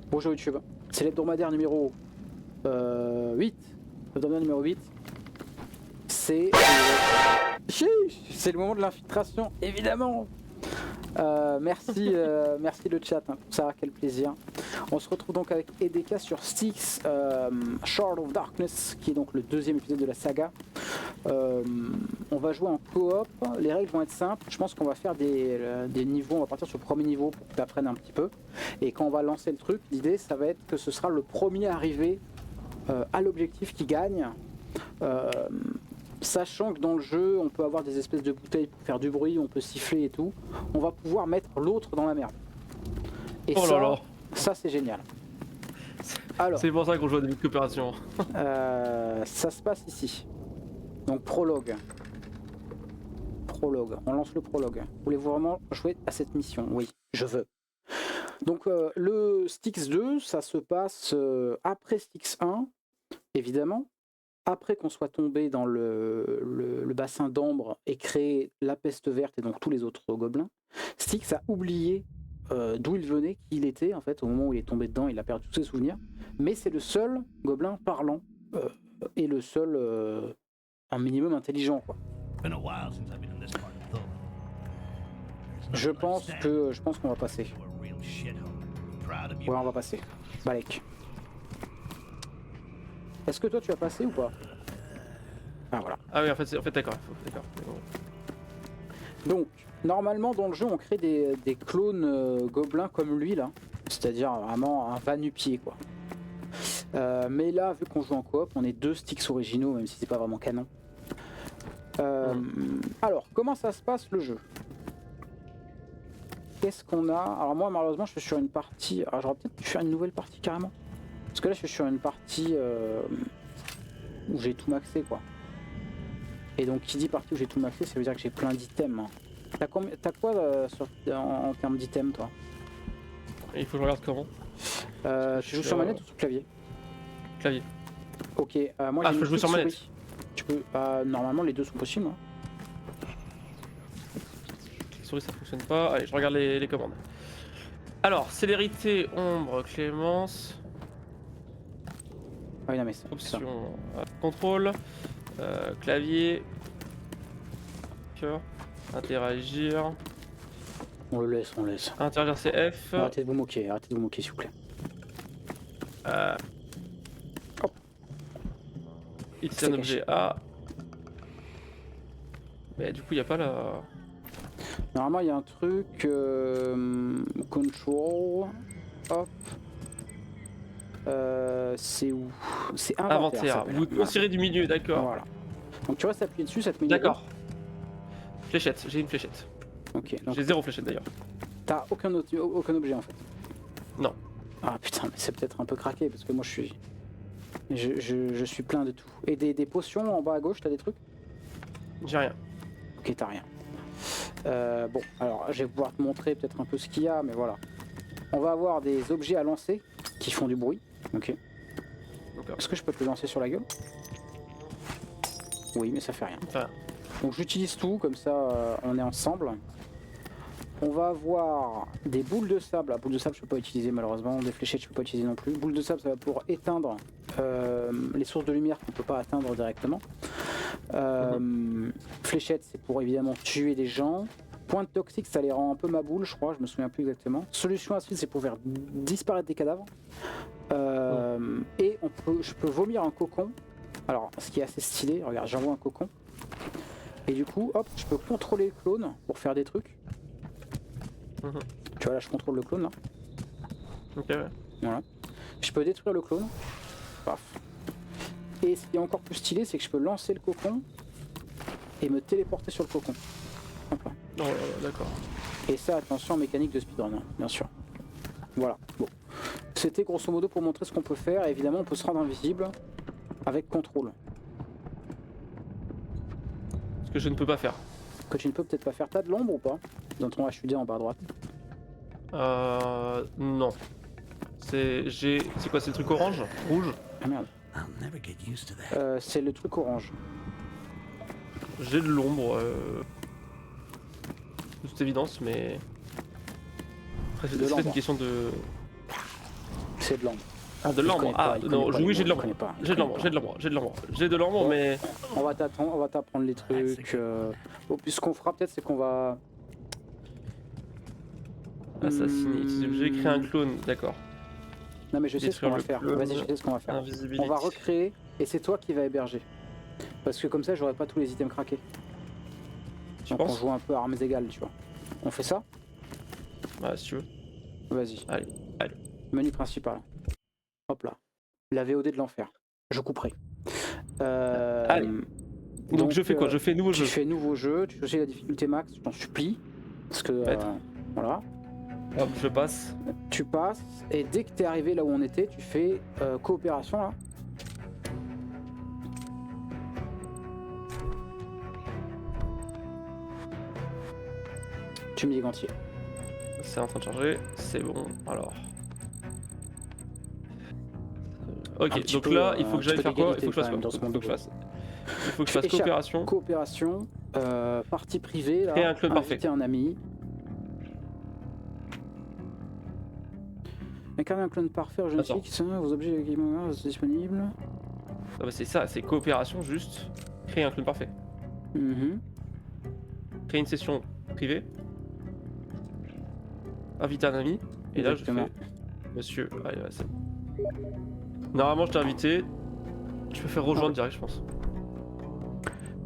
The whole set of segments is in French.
Bonjour YouTube. C'est l'hebdomadaire numéro 8. L'hebdomadaire numéro 8. C'est le moment de l'infiltration, évidemment. Merci le chat, hein, pour ça, quel plaisir. On se retrouve donc avec EDK sur Styx, Shard of Darkness, qui est donc le deuxième épisode de la saga. On va jouer en coop, les règles vont être simples. Je pense qu'on va faire des niveaux, on va partir sur le premier niveau pour que tu apprennes un petit peu. Et quand on va lancer le truc, l'idée ça va être que ce sera le premier arrivé à l'objectif qui gagne. Sachant que dans le jeu, on peut avoir des espèces de bouteilles pour faire du bruit, on peut siffler et tout. On va pouvoir mettre l'autre dans la merde. Et ça c'est génial. Alors, c'est pour ça qu'on joue à des coopérations. ça se passe ici. Donc prologue. On lance le prologue. Voulez-vous vraiment jouer à cette mission? Oui, je veux. Donc le Styx 2, ça se passe après Styx 1, évidemment. Après qu'on soit tombé dans le bassin d'ambre et créé la peste verte et donc tous les autres gobelins, Styx a oublié d'où il venait, qui il était en fait, au moment où il est tombé dedans, il a perdu tous ses souvenirs. Mais c'est le seul gobelin parlant et le seul un minimum intelligent, quoi. Je pense qu'on va passer. Ouais, on va passer. Balek. Est-ce que toi tu as passé ou pas? Ah voilà. Ah oui, en fait d'accord. Donc, normalement dans le jeu on crée des clones gobelins comme lui là. C'est-à-dire vraiment un va-nu-pied quoi. Mais là, vu qu'on joue en coop, on est deux Styx originaux, même si c'est pas vraiment canon. Alors, comment ça se passe le jeu? Qu'est-ce qu'on a? Alors moi malheureusement je suis sur une partie... Alors j'aurais peut-être pu faire une nouvelle partie carrément. Parce que là je suis sur une partie où j'ai tout maxé quoi. Et donc qui dit partie où j'ai tout maxé, ça veut dire que j'ai plein d'items. T'as quoi en termes d'items toi? Il faut que je regarde comment. Tu joues sur manette ou sur clavier? Clavier. Ok, moi je peux jouer sur manette. Tu peux... normalement les deux sont possibles. Hein. La souris ça fonctionne pas. Allez, je regarde les commandes. Alors, célérité, ombre, clémence. Ah oui, non mais ça. Option contrôle, clavier, cœur, interagir. On le laisse, Interagir c'est F. Arrêtez de vous moquer s'il vous plaît. Hop. X c'est un objet A. Mais du coup il n'y a pas la... Normalement il y a un truc control. Hop. C'est où? C'est inventaire. Vous tirez du milieu, d'accord. Voilà. Donc tu restes appuyé dessus, ça te met. D'accord. Fléchette, j'ai une fléchette. Ok. J'ai 0 fléchette d'ailleurs. T'as aucun objet en fait. Non. Ah putain, mais c'est peut-être un peu craqué parce que moi je suis plein de tout. Et des potions en bas à gauche, t'as des trucs? J'ai rien. Ok, t'as rien. Bon, alors je vais pouvoir te montrer peut-être un peu ce qu'il y a, mais voilà. On va avoir des objets à lancer qui font du bruit. Ok. Est-ce que je peux te le lancer sur la gueule? Oui, mais ça fait rien. Enfin... Donc j'utilise tout, comme ça on est ensemble. On va avoir des boules de sable. La boule de sable je peux pas utiliser malheureusement. Des fléchettes je peux pas utiliser non plus. Boule de sable ça va pour éteindre les sources de lumière qu'on peut pas atteindre directement. Fléchettes c'est pour évidemment tuer des gens. Pointe toxique ça les rend un peu ma boule je crois, je me souviens plus exactement. Solution acide c'est pour faire disparaître des cadavres. Et je peux vomir un cocon. Alors ce qui est assez stylé, regarde j'envoie un cocon. Et du coup hop je peux contrôler le clone pour faire des trucs. Tu vois là je contrôle le clone là. Ok ouais. Voilà. Je peux détruire le clone. Paf. Et ce qui est encore plus stylé c'est que je peux lancer le cocon et me téléporter sur le cocon. Hop là. Oh, d'accord. Et ça attention mécanique de speedrun hein, bien sûr. Voilà. Bon. C'était grosso modo pour montrer ce qu'on peut faire et évidemment on peut se rendre invisible avec contrôle. Ce que je ne peux pas faire. Que tu ne peux peut-être pas faire. T'as de l'ombre ou pas? Dans ton HUD en bas à droite. Non. C'est quoi, c'est le truc orange? Rouge? Ah merde. C'est le truc orange. J'ai de l'ombre. De toute évidence, mais... Après, c'est une question de... C'est de l'ambre. Ah, de l'ambre. Ah, non, oui, j'ai de l'ambre. J'ai de l'ambre, j'ai de l'ambre, Bon, mais. On va t'apprendre les trucs. Puis ce qu'on fera peut-être, c'est qu'on va. Assassiner, j'ai créé un clone, d'accord. Non, mais je sais ce qu'on va faire. Vas-y, je sais ce qu'on va faire. Invisibility. On va recréer et c'est toi qui vas héberger. Parce que comme ça, j'aurai pas tous les items craqués. Donc on joue un peu à armes égales, tu vois. On fait ça? Ouais, si tu veux. Vas-y. Allez. Menu principal. Hop là. La VOD de l'enfer. Je couperai. Allez. Donc je fais quoi? Je fais nouveau jeu. Tu fais nouveau jeu, tu choisis la difficulté max, je t'en supplie. Parce que voilà. Hop, je passe. Tu passes et dès que t'es arrivé là où on était, tu fais coopération là. Tu me dis gantier. C'est en train de charger, c'est bon, alors. Ok, donc là, il faut que j'aille faire quoi? Il faut que je fasse quoi? Il faut que je fasse coopération. Coopération, partie privée, là, créer un clone parfait. inviter un ami. Incarner un clone parfait, je ne sais qui sont vos objets d'équipement disponibles. Ah bah c'est ça, c'est coopération juste. Créer un clone parfait. Créer une session privée. Inviter un ami. Et exactement. Là je fais. Monsieur. Allez, ouais, c'est bon. Normalement je t'ai invité. Tu peux faire rejoindre direct je pense.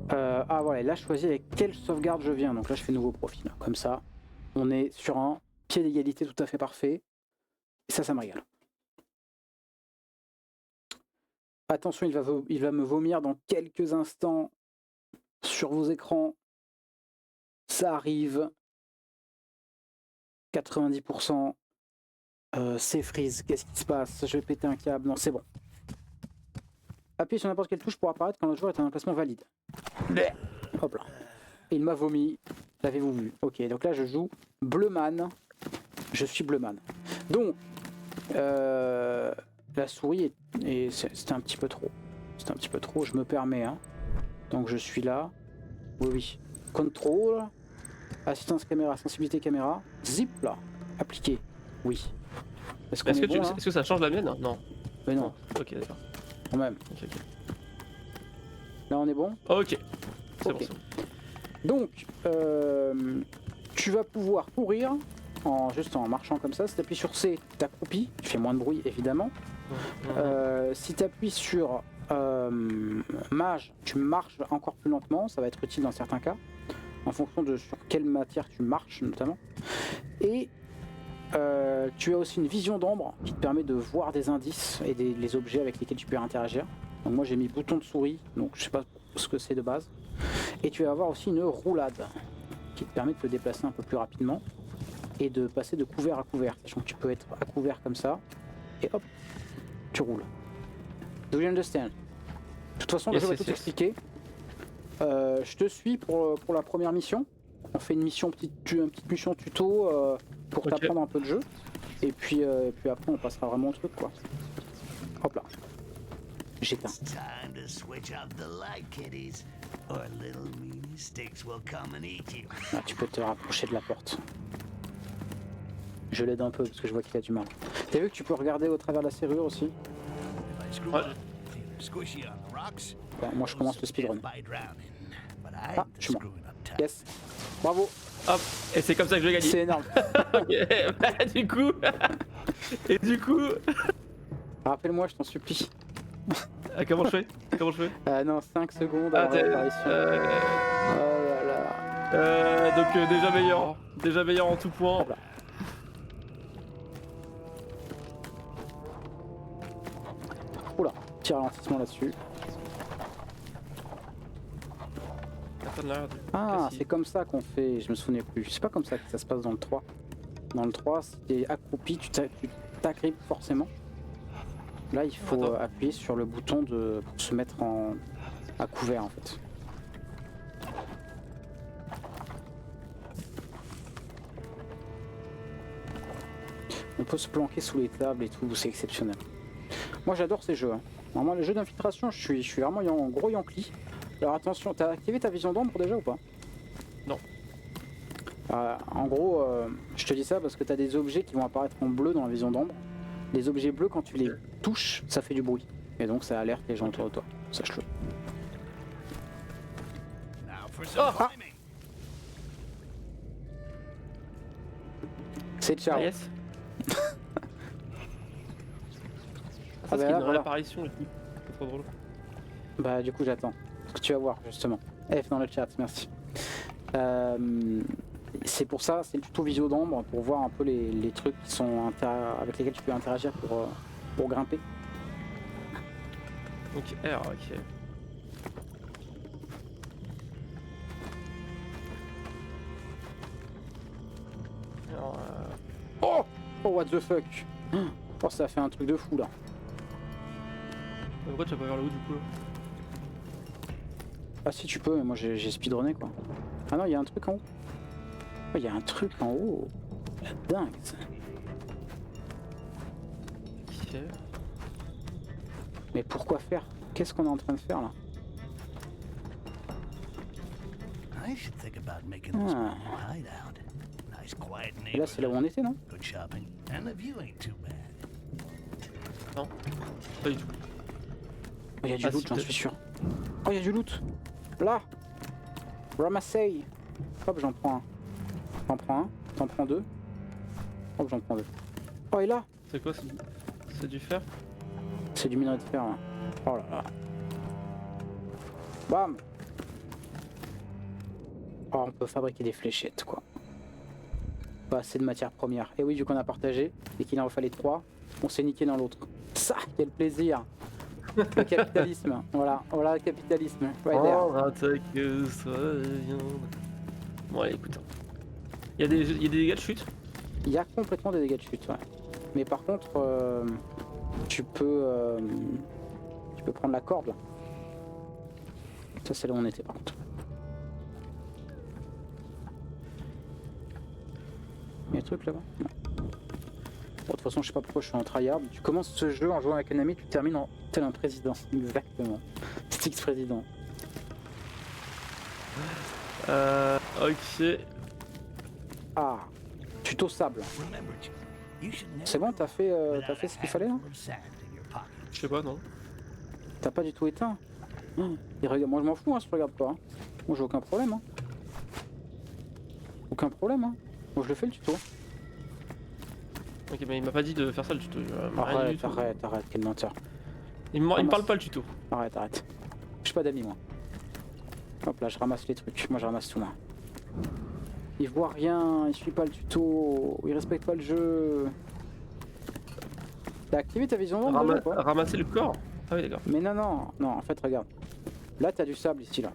Ah voilà, là je choisis avec quelle sauvegarde je viens. Donc là je fais nouveau profil. Comme ça, on est sur un pied d'égalité tout à fait parfait. Et ça me régale. Attention, il va me vomir dans quelques instants sur vos écrans. Ça arrive. 90%. C'est freeze. Qu'est-ce qui se passe? Je vais péter un câble. Non, c'est bon. Appuyez sur n'importe quelle touche pour apparaître quand le joueur est en emplacement valide. Hop là. Il m'a vomi. L'avez-vous vu? Ok, donc là je joue Bleuman. Je suis Bleuman. Donc, la souris c'était un petit peu trop. C'était un petit peu trop, je me permets. Hein. Donc je suis là. Oui. Contrôle. Assistance caméra, sensibilité caméra. Zip là. Appliqué. Oui. Est-ce que ça change la mienne? Non. Mais non. Ok, d'accord. Quand même. Okay. Là on est bon? Ok. C'est bon. Donc, tu vas pouvoir courir juste en marchant comme ça. Si tu appuies sur C, tu t'accroupis. Tu fais moins de bruit évidemment. Si tu appuies sur Mage, tu marches encore plus lentement. Ça va être utile dans certains cas. En fonction de sur quelle matière tu marches notamment. Et tu as aussi une vision d'ombre qui te permet de voir des indices et les objets avec lesquels tu peux interagir. Donc moi j'ai mis bouton de souris, donc je sais pas ce que c'est de base. Et tu vas avoir aussi une roulade qui te permet de te déplacer un peu plus rapidement et de passer de couvert à couvert. Sachant que tu peux être à couvert comme ça et hop, tu roules. Do you understand? De toute façon, je vais tout expliquer. Je te suis pour la première mission. On fait une petite mission tuto pour t'apprendre un peu de jeu. Et puis après, on passera vraiment au truc, quoi. Hop là. J'éteins. Ah, tu peux te rapprocher de la porte. Je l'aide un peu parce que je vois qu'il a du mal. T'as vu que tu peux regarder au travers de la serrure aussi? Ouais. Bon, moi je commence le speedrun. Ah, je suis mort. Yes. Bravo. Hop. Et c'est comme ça que je vais gagner. C'est énorme. Du coup. Et du coup. Rappelle-moi, je t'en supplie. Comment je fais? Non, 5 secondes avant l'apparition. Oh là là. Donc déjà meilleur en tout point. Oula, petit ralentissement là-dessus. Ah, c'est comme ça qu'on fait, je me souvenais plus. C'est pas comme ça que ça se passe dans le 3. Dans le 3, si t'es accroupi, tu t'agrippes forcément. Là, il faut appuyer sur le bouton pour se mettre à couvert en fait. On peut se planquer sous les tables et tout, c'est exceptionnel. Moi j'adore ces jeux. Hein. Vraiment, les jeux d'infiltration, je suis vraiment gros yankee. Alors attention, t'as activé ta vision d'ombre déjà ou pas? Non. En gros, je te dis ça parce que t'as des objets qui vont apparaître en bleu dans la vision d'ombre. les objets bleus, quand tu les touches, ça fait du bruit. Et donc ça alerte les gens autour de toi. Sache-le. C'est ciao. Ah, yes. Ah, C'est bah, une voilà. réapparition, c'est trop drôle. Bah du coup j'attends. Ce que tu vas voir justement. F dans le chat, merci. C'est pour ça, c'est le tuto visio d'ombre pour voir un peu les trucs qui sont avec lesquels tu peux interagir pour grimper. Donc R, ok. Alors, Oh what the fuck. Oh ça a fait un truc de fou là. pourquoi tu vas pas vers le haut du coup là? Ah si tu peux, mais moi j'ai speedrunné quoi. Ah non, il y a un truc en haut. Oh, il y a un truc en haut. Dingue ça. Ok. Mais pourquoi faire? Qu'est-ce qu'on est en train de faire là? I should think about making this Ah. my hideout. Nice quiet Et là c'est là où on était non? Good shopping, and the view ain't too bad. Non, pas du tout. Oh, il y a du Ah, loot, si, j'en peut-être. suis sûr. Oh, il y a du loot. Là. Ramassez. Hop, j'en prends un. T'en prends un. T'en prends deux. Hop, j'en prends deux. Oh, et là. C'est quoi? C'est du fer? C'est du minerai de fer. Là. Oh là là. Bam. Oh, on peut fabriquer des fléchettes, quoi. Pas assez de matières premières. Et oui, vu qu'on a partagé et qu'il en fallait 3, on s'est niqué dans l'autre. Ça, quel plaisir. Le capitalisme. Voilà, voilà le capitalisme. Right there. Oh, attaque, bon, allez, écoute. Il y a des dégâts de chute? Il y a complètement des dégâts de chute, ouais. Mais par contre, tu peux prendre la corde. Ça, c'est là où on était, par contre. Il y a un truc là-bas? Non. Bon, de toute façon, je sais pas pourquoi je suis en tryhard. Tu commences ce jeu en jouant avec un ami, tu termines en tel un président. Exactement. Styx président. Ok. Ah, tuto sable. Remember, Jim, you should never C'est bon, t'as fait ce qu'il fallait là? handful of sand in your pocket. Je sais pas, non. T'as pas du tout éteint? Et regarde, moi je m'en fous, hein, si tu regardes pas. Hein. Moi j'ai aucun problème. Hein. Aucun problème. Hein. Moi je le fais le tuto. Ok, mais il m'a pas dit de faire ça le tuto. Rien du Arrête, tout. arrête, quel menteur. Il me parle pas le tuto. Arrête. Je suis pas d'amis moi. Hop là, je ramasse les trucs. Moi je ramasse tout moi. Il voit rien, il suit pas le tuto, il respecte pas le jeu. T'as activé ta vision d'ombre déjà, ou pas? Ramasser le corps? Ah oui, d'accord. Mais non, en fait regarde. Là t'as du sable ici là.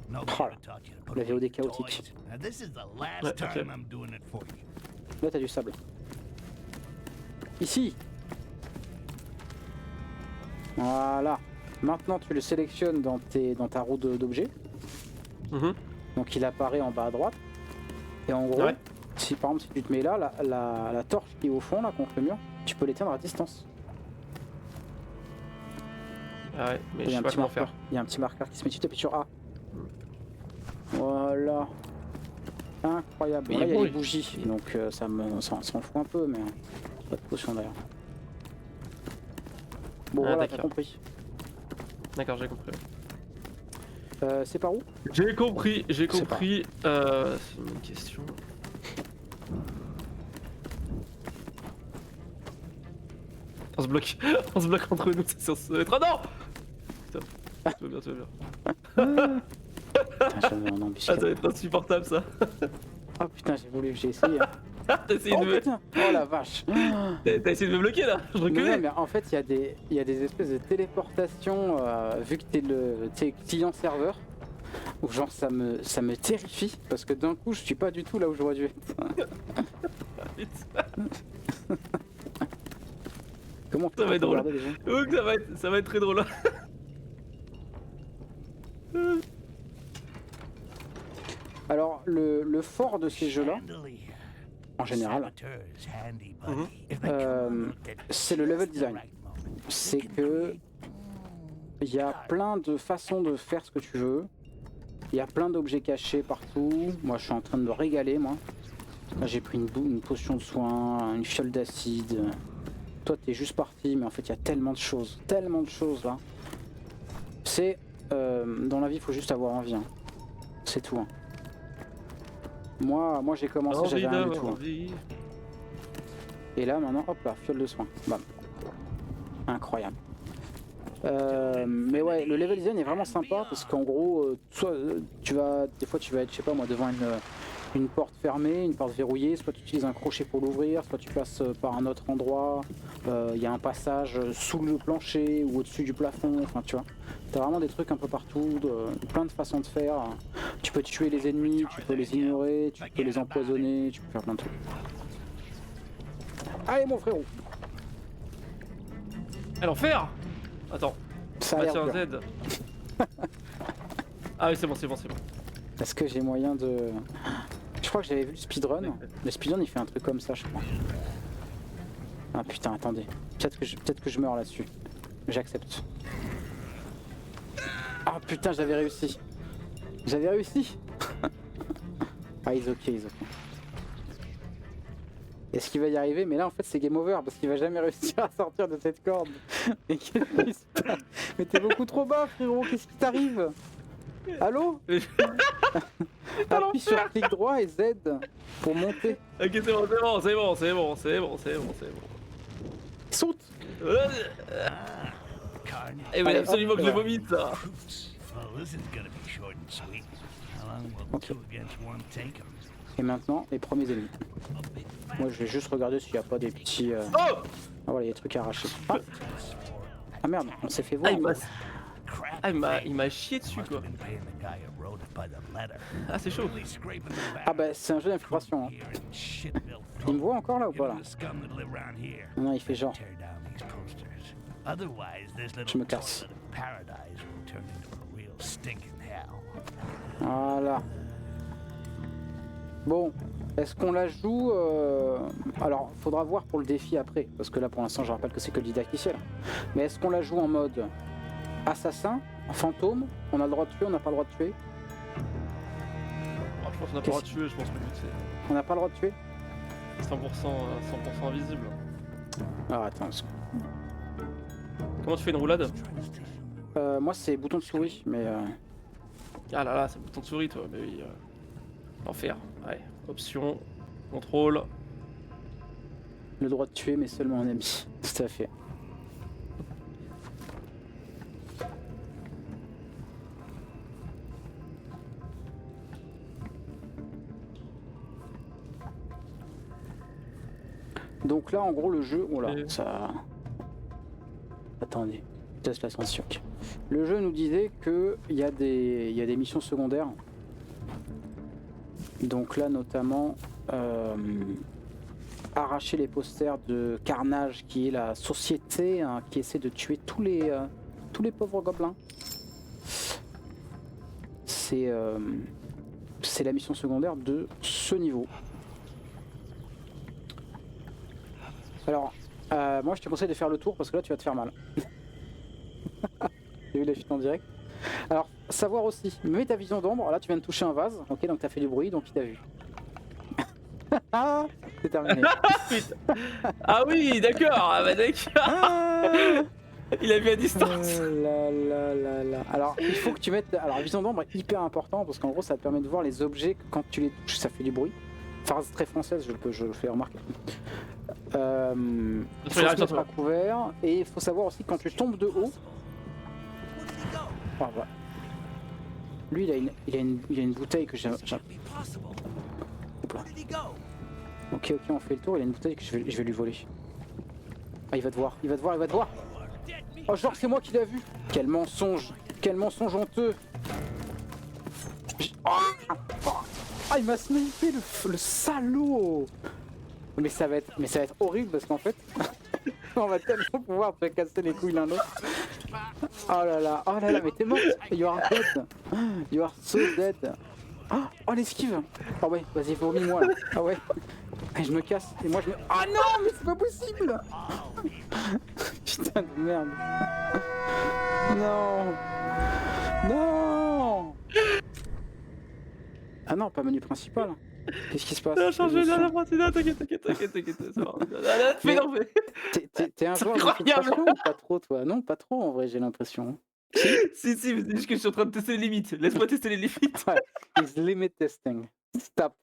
Nobody Oh, ever taught you to put la away VOD your chaotique. toys. Now, this is the last Ouais, ok. time I'm doing it for you. Là t'as du sable. Ici. Voilà. Maintenant tu le sélectionnes dans ta roue d'objets. Mhm. Donc il apparaît en bas à droite. Et en gros, Ouais. si par exemple si tu te mets là, la torche qui est au fond là contre le mur, tu peux l'éteindre à distance. Ah ouais, mais Il je y a sais un pas petit comment marqueur. faire. Il y a un petit marqueur qui se met, tu t'appuies sur A. Voilà. Incroyable. Mais Là il y a bon, les bougies, donc ça s'en fout un peu, mais pas de potion d'ailleurs. Bon Ah, voilà, t'as d'accord. compris. D'accord, j'ai compris. C'est par où? J'ai compris. C'est C'est une question. On se bloque. On se bloque entre nous, c'est censé être. Ah non! Putain. Tout va bien. Putain, j'avais un Ah, embuscade. ça va être insupportable ça. Oh putain, j'ai essayé. Hein. T'as essayé, Oh de me... putain, oh la vache. T'as essayé de me bloquer là. Je Non, reculais. mais en fait, il y a des espèces de téléportation, vu que t'es client-serveur, où genre ça me terrifie, parce que d'un coup, je suis pas du tout là où j'aurais dû être. Comment Ça va être drôle. regarder déjà Donc ça va être très drôle. Alors, le fort de ces jeux-là, Chandelier. en général, Saboteur's handy Mhm. buddy. If they Euh, come at c'est le level just the design. right moment, c'est they can que create- il y a plein de façons de faire ce que tu veux. Il y a plein d'objets cachés partout. Moi, je suis en train de me régaler, moi. Là, j'ai pris une potion de soin, une fiole d'acide, Toi t'es juste parti, mais en fait il y a tellement de choses là. C'est... dans la vie il faut juste avoir envie, hein. C'est tout. Hein. Moi j'ai commencé, j'avais rien du tout. Hein. Et là maintenant, hop là, fiole de soin. Bam. Incroyable. Mais ouais, le level design est vraiment sympa parce qu'en gros, soit des fois tu vas être, je sais pas moi, devant une porte fermée, une porte verrouillée, soit tu utilises un crochet pour l'ouvrir, soit tu passes par un autre endroit, il y a un passage sous le plancher ou au-dessus du plafond, enfin tu vois. T'as vraiment des trucs un peu partout, plein de façons de faire. Tu peux tuer les ennemis, tu peux les ignorer, tu peux les empoisonner, tu peux faire plein de trucs. Allez mon frérot! À l'enfer! Attends. Ça a l'air c'est un dur. Z. Ah oui, c'est bon. Est-ce que j'ai moyen de... Je crois que j'avais vu le speedrun. Le speedrun il fait un truc comme ça je crois. Ah putain attendez. Peut-être que je meurs là-dessus. J'accepte. Ah putain j'avais réussi. J'avais réussi. Ah he's ok. Est-ce qu'il va y arriver? Mais là en fait c'est game over parce qu'il va jamais réussir à sortir de cette corde. Mais qu'est-ce qui se passe? Mais t'es beaucoup trop bas frérot, qu'est-ce qui t'arrive? Allô? Appuie sur clic droit et Z pour monter. Ok c'est bon. Saute! Eh mais Allez, absolument hop, que je vomite ça. Well, this is gonna be short and sweet. How long will Okay. 2 against 1 take 'em? Et maintenant les premiers ennemis. Moi je vais juste regarder s'il n'y a pas des petits... Oh! Ah voilà, il y a des trucs arrachés. Ah merde, on s'est fait voir. Il m'a chié dessus quoi. Been paying the guy who wrote it by the letter. Ah c'est chaud. Only scraping the back Ah bah c'est un jeu d'infiltration. Hein. here in Shitville. Il me voit encore là ou Get pas là? the scum that live around here. Non il fait genre. Tear down these posters. Otherwise, this Je little me casse. toilet of paradise will turn into a real stinking hell. Voilà. Bon, est-ce qu'on la joue Alors, faudra voir pour le défi après, parce que là pour l'instant je rappelle que c'est que le didacticiel. Mais est-ce qu'on la joue en mode assassin, fantôme? On a le droit de tuer, on n'a pas le droit de tuer? Oh, je pense qu'on a pas le droit de tuer, je pense que le but c'est On n'a pas le droit de tuer? 100% invisible. Alors attends, Comment tu fais une roulade? moi c'est bouton de souris, mais... Ah là là, c'est le bouton de souris toi, mais oui. L'enfer. Ouais. Option. Contrôle. Le droit de tuer, mais seulement en ami. Tout à fait. Donc là, en gros, le jeu... Oh là, ça... Attendez, teste l'ascension. Le jeu nous disait qu'il y a des missions secondaires. Donc là, notamment... arracher les posters de Carnage, qui est la société hein, qui essaie de tuer tous les pauvres gobelins. C'est la mission secondaire de ce niveau. Alors, moi je te conseille de faire le tour parce que là tu vas te faire mal. J'ai vu la chute en direct. Alors, savoir aussi, mets ta vision d'ombre. Là tu viens de toucher un vase, ok, donc t'as fait du bruit, donc il t'a vu. Ah, c'est terminé. Ah oui, d'accord. Ah bah d'accord. Il a vu à distance. Alors, il faut que tu mettes... Alors, vision d'ombre est hyper important parce qu'en gros, ça te permet de voir les objets quand tu les touches, ça fait du bruit. Phrase très française, je le fais remarquer. Faut se mettre à couvert et il faut savoir aussi quand tu tombes de haut... Ah, voilà. Lui, il a une bouteille que j'ai... Ok, on fait le tour, il a une bouteille que je vais lui voler. Ah, il va te voir. Oh, genre, c'est moi qui l'ai vu. Quel mensonge honteux. Ah, il m'a snipé le salaud. Mais ça va être horrible parce qu'en fait, on va tellement pouvoir te casser les couilles l'un l'autre. Oh là là, mais t'es mort. You are dead. You are so dead. Oh l'esquive. Ah ouais, vas-y, vomis-moi là. Ah ouais. Et je me casse. Et moi je me... Ah non, mais c'est pas possible. Putain de merde. Non. Ah non, pas menu principal. Qu'est-ce qui se passe? On a changé Émotion. la partie. Non, t'inquiète, c'est bon. Fais non, mais. T'es un C'est joueur incroyable. d'infiltration ou pas trop, toi? Non, pas trop en vrai, j'ai l'impression. Si, mais c'est juste que je suis en train de tester les limites. Laisse-moi tester les limites. Ouais, it's limit testing. Stop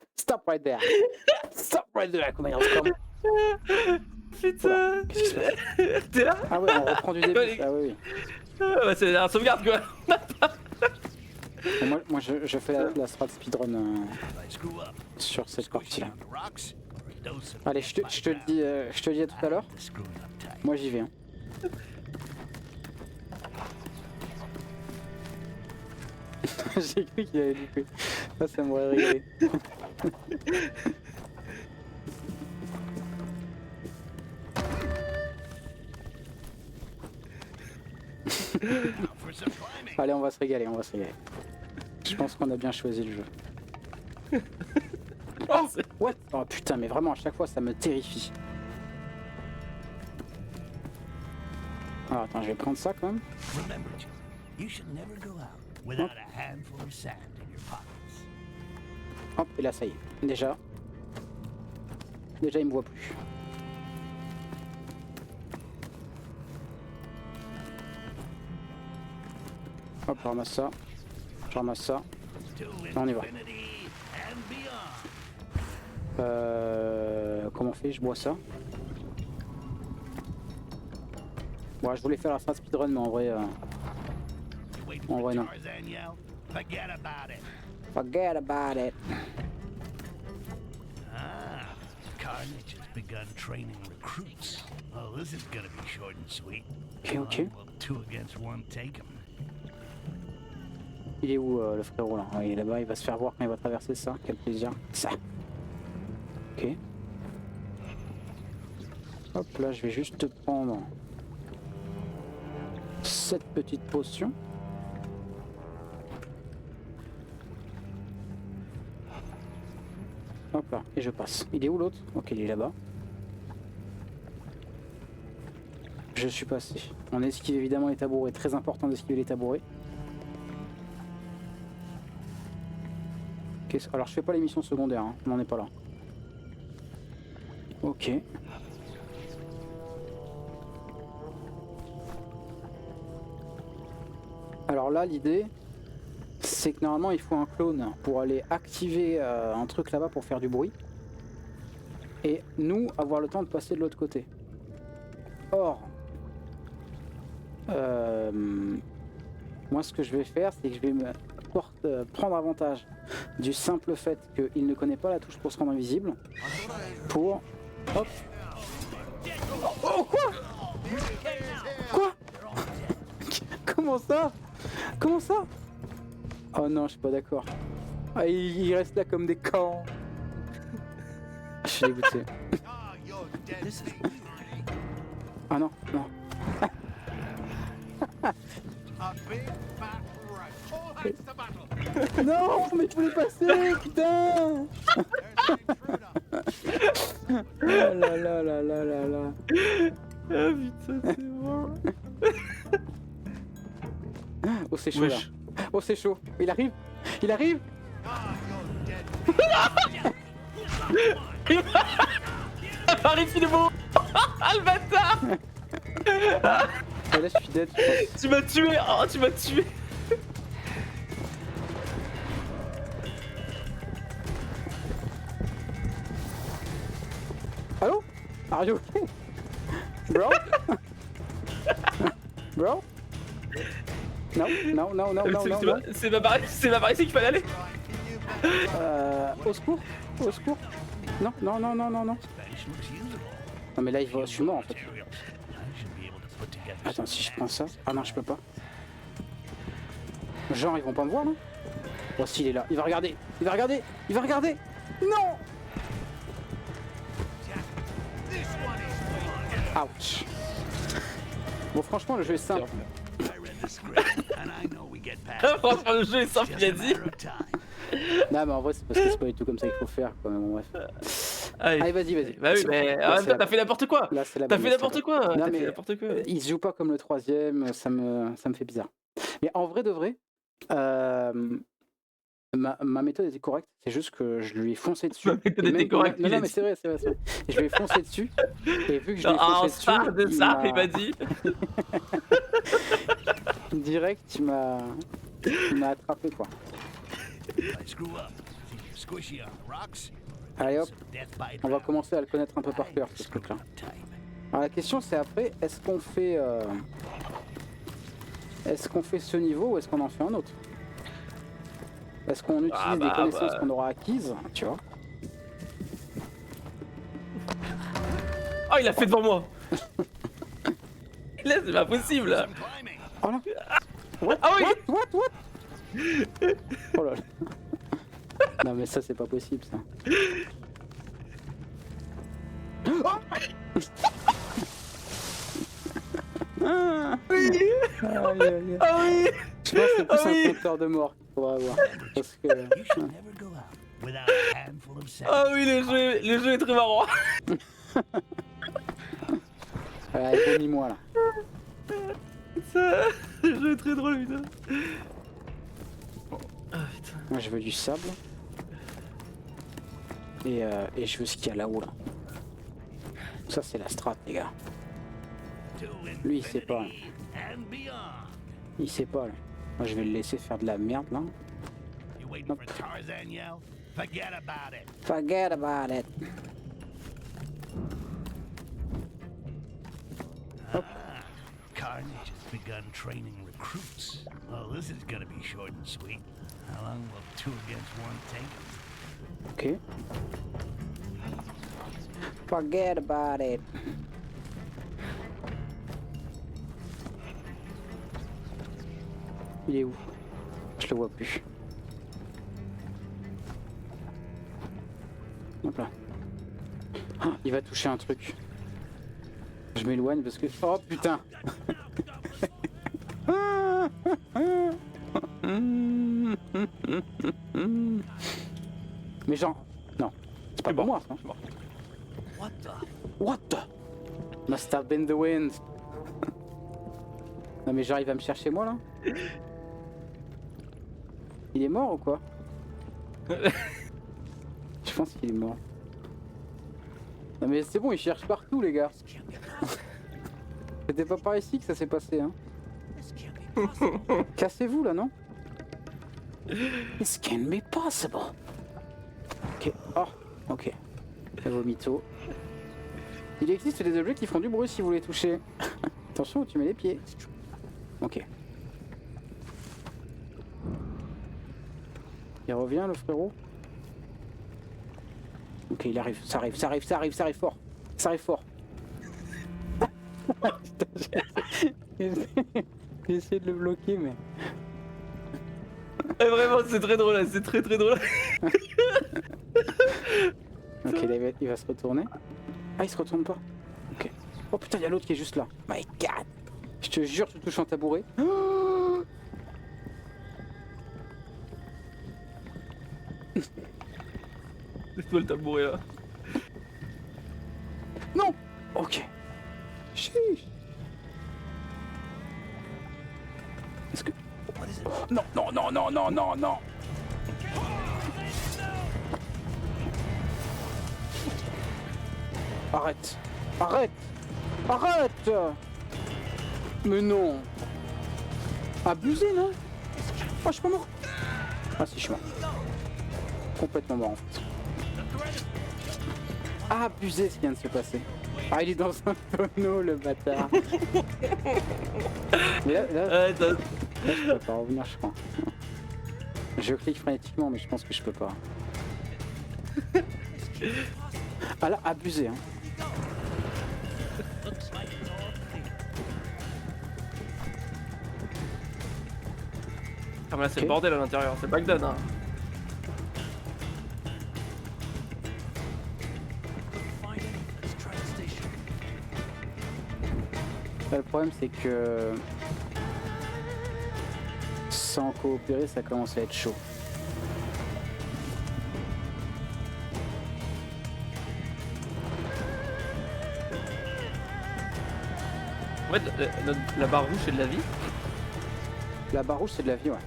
right there. Stop right there, Command Come. Putain. Qu'est-ce qui se passe? T'es là? Ah ouais, on reprend du début. Ouais, Ah oui, oui. Bah, c'est un sauvegarde quoi. Bon, moi je fais la strat speedrun If I screw up, sur cette partie-là. the rocks, or a dose of Allez, je te le dis à tout à l'heure. the screwing up tight. Moi j'y vais. Hein. J'ai cru qu'il allait louper. Ah, ça m'aurait régalé. Now for some climbing. Allez, on va se régaler, on va se régaler. Je pense qu'on a bien choisi le jeu. Oh, What? Oh putain, mais vraiment, à chaque fois, ça me terrifie. Alors, attends, je vais prendre ça quand même. Remember, children, you should never go out without a handful of sand in your pockets. Hop, et là, ça y est. Déjà, il me voit plus. Hop, je ramasse ça. Je ramasse ça. To On y va. infinity and beyond. Comment on fait? Je bois ça. Ouais, je voulais faire la strat speedrun, mais en vrai, You wait Oh, for why not? Tarzan yell? Forget about it. forget about it. Ah, Carnage has begun training recruits. Oh, this is gonna be short and sweet. Ok, ok. Will 2 against 1 take him? Il est où le frérot là? Ouais, il est là-bas, il va se faire voir quand il va traverser ça. Quel plaisir. Ça. Ok. Hop là, je vais juste te prendre cette petite potion. Hop là, et je passe. Il est où l'autre? Ok, il est là-bas. Je suis passé. On esquive évidemment les tabourets. Très important d'esquiver les tabourets. Alors je fais pas les missions secondaires, hein. On n'en est pas là. Ok. Alors là l'idée c'est que normalement il faut un clone pour aller activer un truc là-bas pour faire du bruit. Et nous avoir le temps de passer de l'autre côté. Or, moi ce que je vais faire c'est que je vais me prendre avantage du simple fait qu'il ne connaît pas la touche pour se rendre invisible pour... Hop. Oh quoi? Quoi? Comment ça? Comment ça? Oh non, je suis pas d'accord. Ah, il reste là comme des camps. Je suis dégoûté. Ah non, non. Non, mais tu voulais passer, putain. Oh là là là là là là. Ah putain, c'est mort. Oh c'est chaud là. Oh c'est chaud. Il arrive. Il arrive. Arrête, il est beau. Ah le bâtard. Ah, là je suis dead, je pense. Tu m'as tué. Oh, tu m'as tué. Allô? Are you okay? Bro? Bro? Non, non, non, non, non, non, non. C'est ma barre ici qu'il fallait aller. Au secours? Au secours? Non, non, non, non, non, non. Spanish looks usable. Non mais là il va, je suis mort en fait. Materials. I should be able to put together Attends, some si je prends ça... defenses. Ah non, je peux pas. Genre, ils vont pas me voir, non? Oh, si, il est là. Il va regarder. Il va regarder. Il va regarder. Non! Ouch. Bon, franchement, le jeu est simple. I read the script, and I know we get past it. Franchement, le jeu est simple, Just il a a dit. matter of time. Non, mais en vrai, c'est parce que c'est pas du tout comme ça qu'il faut faire, quoi. Mais bon, bref. Allez, vas-y, vas-y. Bah oui, mais Là, c'est la t'as fait n'importe quoi. Là, c'est la T'as bonne, fait là, c'est n'importe la quoi. Non, T'as mais- fait n'importe quoi. bonne. Il se joue pas comme le troisième, ça me fait bizarre. Mais en vrai de vrai, Ma méthode était correcte, c'est juste que je lui ai foncé dessus. Ma méthode Et était même- correcte, Non, il a non, mais dit. c'est vrai. Et je lui ai foncé dessus. Et vu que je lui ai Ah, foncé dessus, ça, de ça, il m'a dit. direct, il m'a attrapé quoi. I screw up. See, you're squishy on the rocks. Allez hop, Death by on va drowning. commencer à le connaître un peu par cœur ce truc-là. Alors la question c'est après, est-ce qu'on fait ce niveau ou est-ce qu'on en fait un autre? Est-ce qu'on utilise Ah, des bah, connaissances bah. qu'on aura acquises, tu vois? Oh, il a fait devant moi. Là, c'est pas possible. Là. I'm climbing. Oh là! What? Ah oui. What? Oh là là. Non mais ça c'est pas possible ça. Ah, Oui. aïe, aïe, aïe. Ah oui. Je pense que c'est plus Ah oui. un compteur de mort qu'il faudra avoir. Parce que... You should never go out without a handful of sand. Ah oui, le jeu est très marrant. Allez, vomis-moi là. Ça, le jeu est très drôle, putain. Ah putain. Moi je veux du sable. Et je veux ce qu'il y a là-haut là. Ça c'est la strat les gars. To Lui, il sait pas. infinity and beyond. Il sait pas là. Moi je vais le laisser faire de la merde là. You waiting for Tarzan yell? Forget about it. Forget about it. Carnage has begun training recruits. Well, this is gonna be short and sweet. How long will 2 against 1 take? Ok. Forget about it. Il est où? Je le vois plus. Hop là. Ah, il va toucher un truc. Je m'éloigne parce que... Oh putain. Mais genre... Non. C'est pas C'est pour bon. moi ça. C'est bon. What the? What the? Must have been the wind. Non mais genre il va me chercher moi là? Il est mort ou quoi? Je pense qu'il est mort. Non mais c'est bon, il cherche partout les gars. C'était pas par ici que ça s'est passé hein. Cassez-vous là non? This can be possible. Ok. Oh, ok. Vomito. Il existe des objets qui font du bruit si vous les touchez. Attention où tu mets les pieds. Ok. Il revient le frérot. Ok, il arrive, ça arrive fort. Ça arrive fort. J'ai essayé de le bloquer mais... Eh, vraiment, c'est très drôle, là, c'est très drôle. Ok, là, il va se retourner. Ah, il se retourne pas. Ok. Oh putain, il y a l'autre qui est juste là. My god. Je te jure, tu touches un tabouret. Oh Laisse-toi le tabouret là. non. Ok. Chiche. Est-ce que... Non, non, non, non, non, non, non. Arrête. Arrête. Arrête. Mais non. Abusé, non? Ah, je suis pas mort. Ah si, je suis mort. Complètement mort en fait. Abusé ce qui vient de se passer. Ah, il est dans un tonneau, le bâtard. Mais là, Attends. là, je peux pas revenir, je crois. Je clique frénétiquement, mais je pense que je peux pas. Ah là, abusé, hein. Ah, mais là, c'est Ok. le bordel à l'intérieur, c'est Bagdad, hein. Là, le problème, c'est que sans coopérer, ça commence à être chaud. En fait, la barre rouge, c'est de la vie. La barre rouge, c'est de la vie, ouais.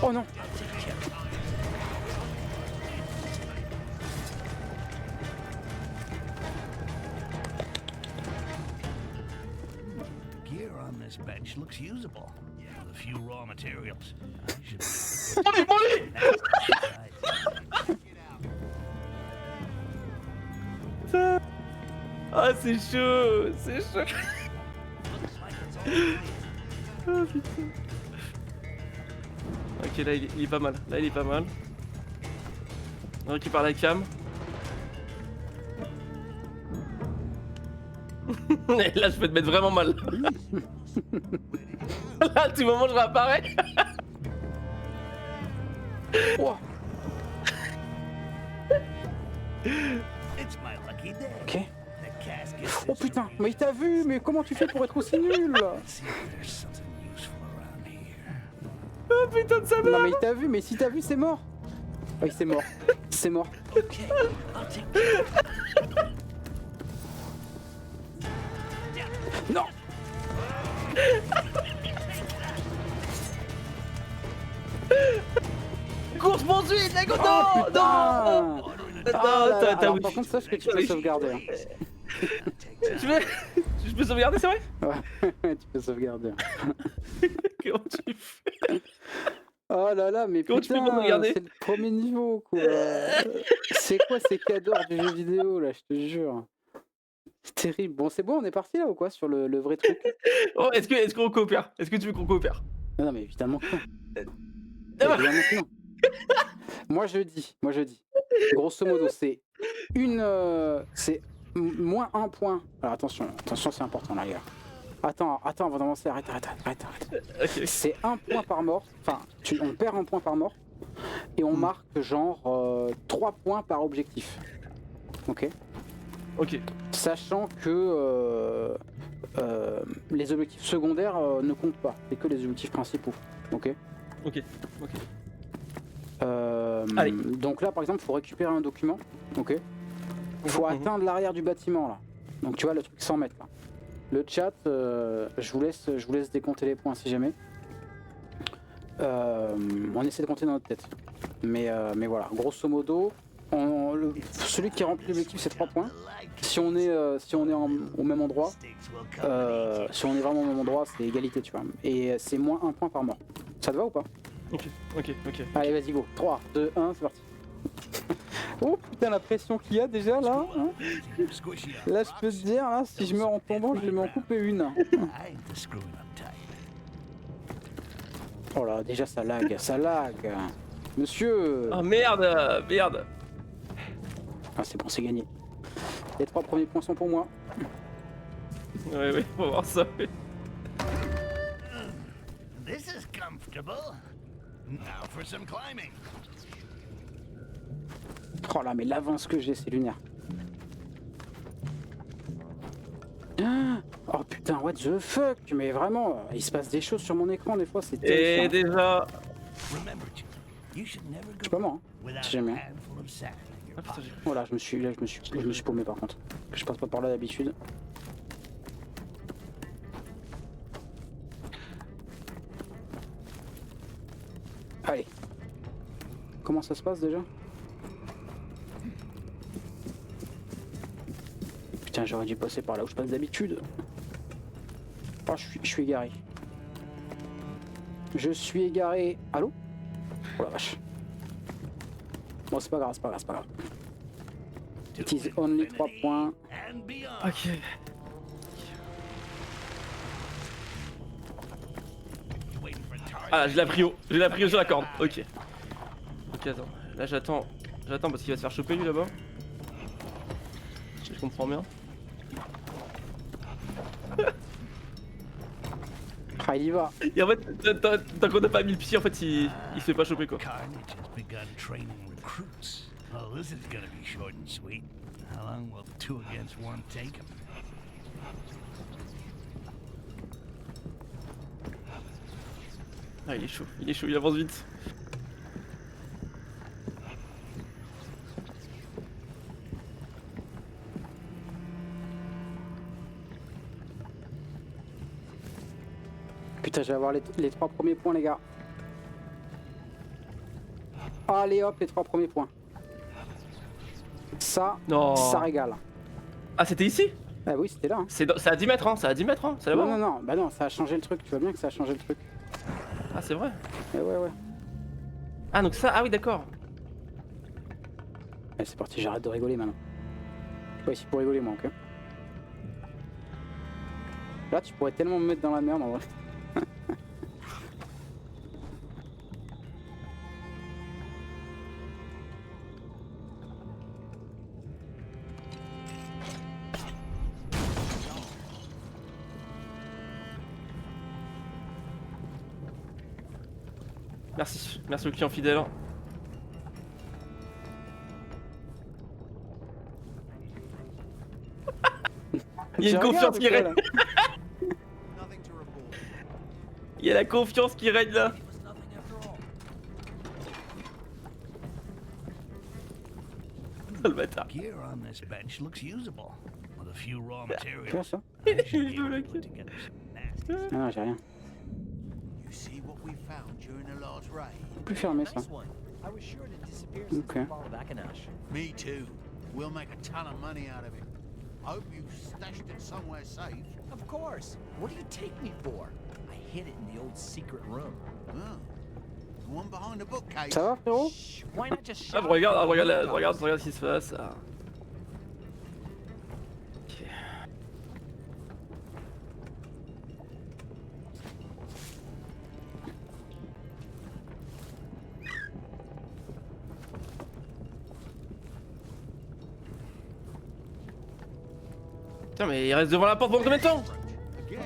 Oh non. Gear on this bench looks usable. With a few raw materials. I should be Putain. Ah, c'est chaud, c'est chaud. Ah, putain. Ok, là il est pas mal. Là il est pas mal. On récupère la cam. Et là je peux te mettre vraiment mal. Là à tout moment je réapparais. Oh. It's my lucky day. Ok. The casket Oh putain, mais il t'a vu, mais comment tu fais pour être aussi nul? See if there's something useful around here. Oh putain de sa mère. Non mais il t'a vu, mais si t'as vu, c'est mort. Oui, c'est mort. C'est mort. Okay, I'll take care. Non. Course poursuite, les gars. Oh Non, putain. non. Ah là là. T'as Alors, par contre, sache que tu peux sauvegarder. Hein. Je peux sauvegarder, c'est vrai? Ouais, tu peux sauvegarder. Comment tu fais? Oh là là, mais Comment tu fais putain, pour sauvegarder? c'est le premier niveau, quoi. C'est quoi ces cadeaux du jeu vidéo, là, je te jure. C'est terrible. Bon, c'est bon, on est parti, là, ou quoi, sur le vrai truc? Oh, est-ce qu'on coopère? Est-ce que tu veux qu'on coopère? Non, mais évidemment que non. Ah bah. Évidemment que non. Moi, je dis. Grosso modo, c'est c'est moins un point. Alors, attention, c'est important, là, les gars. Attends, avant d'avancer, arrête. Ok. C'est un point par mort. Enfin, on perd un point par mort. Et on marque genre 3 points par objectif. Ok. Ok. Sachant que les objectifs secondaires ne comptent pas. C'est que les objectifs principaux. Ok. Allez. Donc là, par exemple, il faut récupérer un document. Ok. Il faut atteindre l'arrière du bâtiment là. Donc tu vois le truc 100 mètres là. Le chat, je vous laisse décompter les points si jamais. On essaie de compter dans notre tête. Mais voilà, grosso modo, celui qui remplit l'objectif c'est 3 points. Si on est au même endroit, si on est vraiment au même endroit, c'est égalité, tu vois. Et c'est moins 1 point par mort. Ça te va ou pas? Ok. Allez, vas-y, go. 3, 2, 1, c'est parti. Oh putain, la pression qu'il y a déjà là. Hein, là, je peux te dire, là, si je meurs en tombant, je vais m'en couper une. I ain't the screwing up type. Oh là, déjà ça lag. Monsieur. Ah merde. Ah, c'est bon, c'est gagné. Les 3 premiers points sont pour moi. Ouais, on va voir ça. This is comfortable. Now for some climbing. Oh là, mais l'avance que j'ai, c'est lunaire. Ah, oh putain, what the fuck? Mais vraiment, il se passe des choses sur mon écran des fois, c'est Et terrifiant. déjà. Remember, Jim, you should never Je suis go pas mort, hein. without Si jamais. a handful of sand in your Ah putain, pocket. Voilà, je me suis paumé par contre. Je passe pas par là d'habitude. Allez. Comment ça se passe déjà? Putain, j'aurais dû passer par là où je passe d'habitude. Oh, je suis égaré. Je suis égaré. Allô? Oh la vache. Bon, c'est pas grave. It is only 3 points. And beyond. Ok. You waiting for Tarzan? Ah, j'ai la prio sur la corde. Ok, attends. Là, j'attends parce qu'il va se faire choper lui là-bas. Je comprends bien. Ah, il y va. Et en fait, tant qu'on n'a pas mis le pied, en fait, il se fait pas choper quoi. Carnage has begun training recruits. Oh, this is gonna be short and sweet. How long will 2 against 1 take him? Ah, il est chaud, il avance vite. Putain, je vais avoir les 3 premiers points, les gars. Allez hop, les 3 premiers points. Ça, Non. ça régale. Ah, c'était ici? Ah oui, c'était là. Hein. C'est à 10 mètres, hein. C'est à 10 mètres, hein. C'est là-bas. Non, non, non, bah non, ça a changé le truc. Tu vois bien que ça a changé le truc. Ah, c'est vrai. Eh ouais, ouais. Ah, donc ça, ah oui, d'accord. Allez, c'est parti, j'arrête de rigoler maintenant. Je suis pas ici pour rigoler, moi, ok? Là, tu pourrais tellement me mettre dans la merde en vrai. Merci. Merci le client fidèle. Il y a une Tu confiance regardes, qui quoi, règne. là Il y a la confiance qui règne là. Oh, le bâtard. Gear on this bench looks usable. With a few raw Tu vois materials, ça? I should be able to put together some nasty. Ah non, j'ai rien. You see what we found during the last raid? Plus fermé ça. Nice one. I was sure it disappeared since Okay. the fall of Akanash. Me too. We'll make a ton of money out of it. Hope you stashed it somewhere safe. Of course. What do you take me for? I hid it in the old secret room. Oh. The one behind the bookcase. Ça va, frérot? Shh, why not just Ah, shout? regarde ce qui se passe. Ah. Ok. Putain, mais il reste devant la porte pendant combien de temps? Again.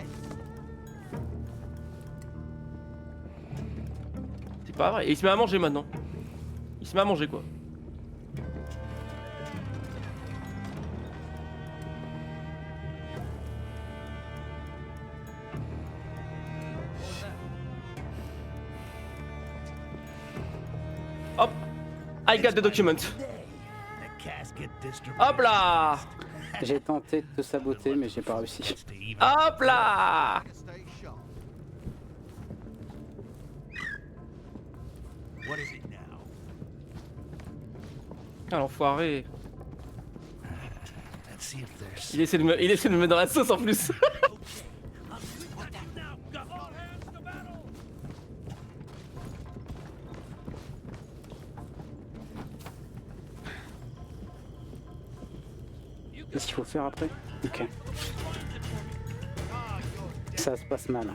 C'est pas vrai. Et il se met à manger maintenant. Il se met à manger quoi. Hop. I got the document. The casket distribution. Hop là. J'ai tenté de te saboter, mais j'ai pas réussi. To even Hop là. Stay sharp. What is it now? Ah l'enfoiré. Let's see if there's. Il essaie de me mettre dans la sauce en plus. Qu'est-ce qu'il faut faire après? Ok. Ça se passe mal.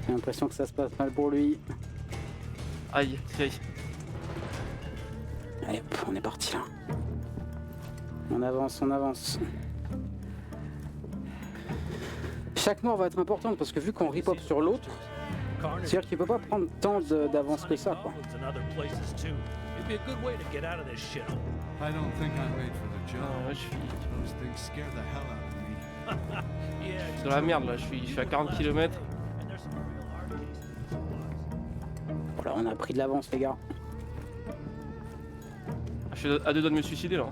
J'ai l'impression que ça se passe mal pour lui. Aïe, aïe. Allez, hop, on est parti là. On avance, on avance. Chaque mort va être importante parce que vu qu'on rip-hop sur l'autre, c'est-à-dire qu'il peut pas prendre tant d'avance que ça, quoi. I don't think I'm made for the job. Ah, ouais, je suis Those things scare the hell out of me. dans la merde là, je suis à 40 km. Voilà, on a pris de l'avance, les gars. Je suis à deux doigts de me suicider là.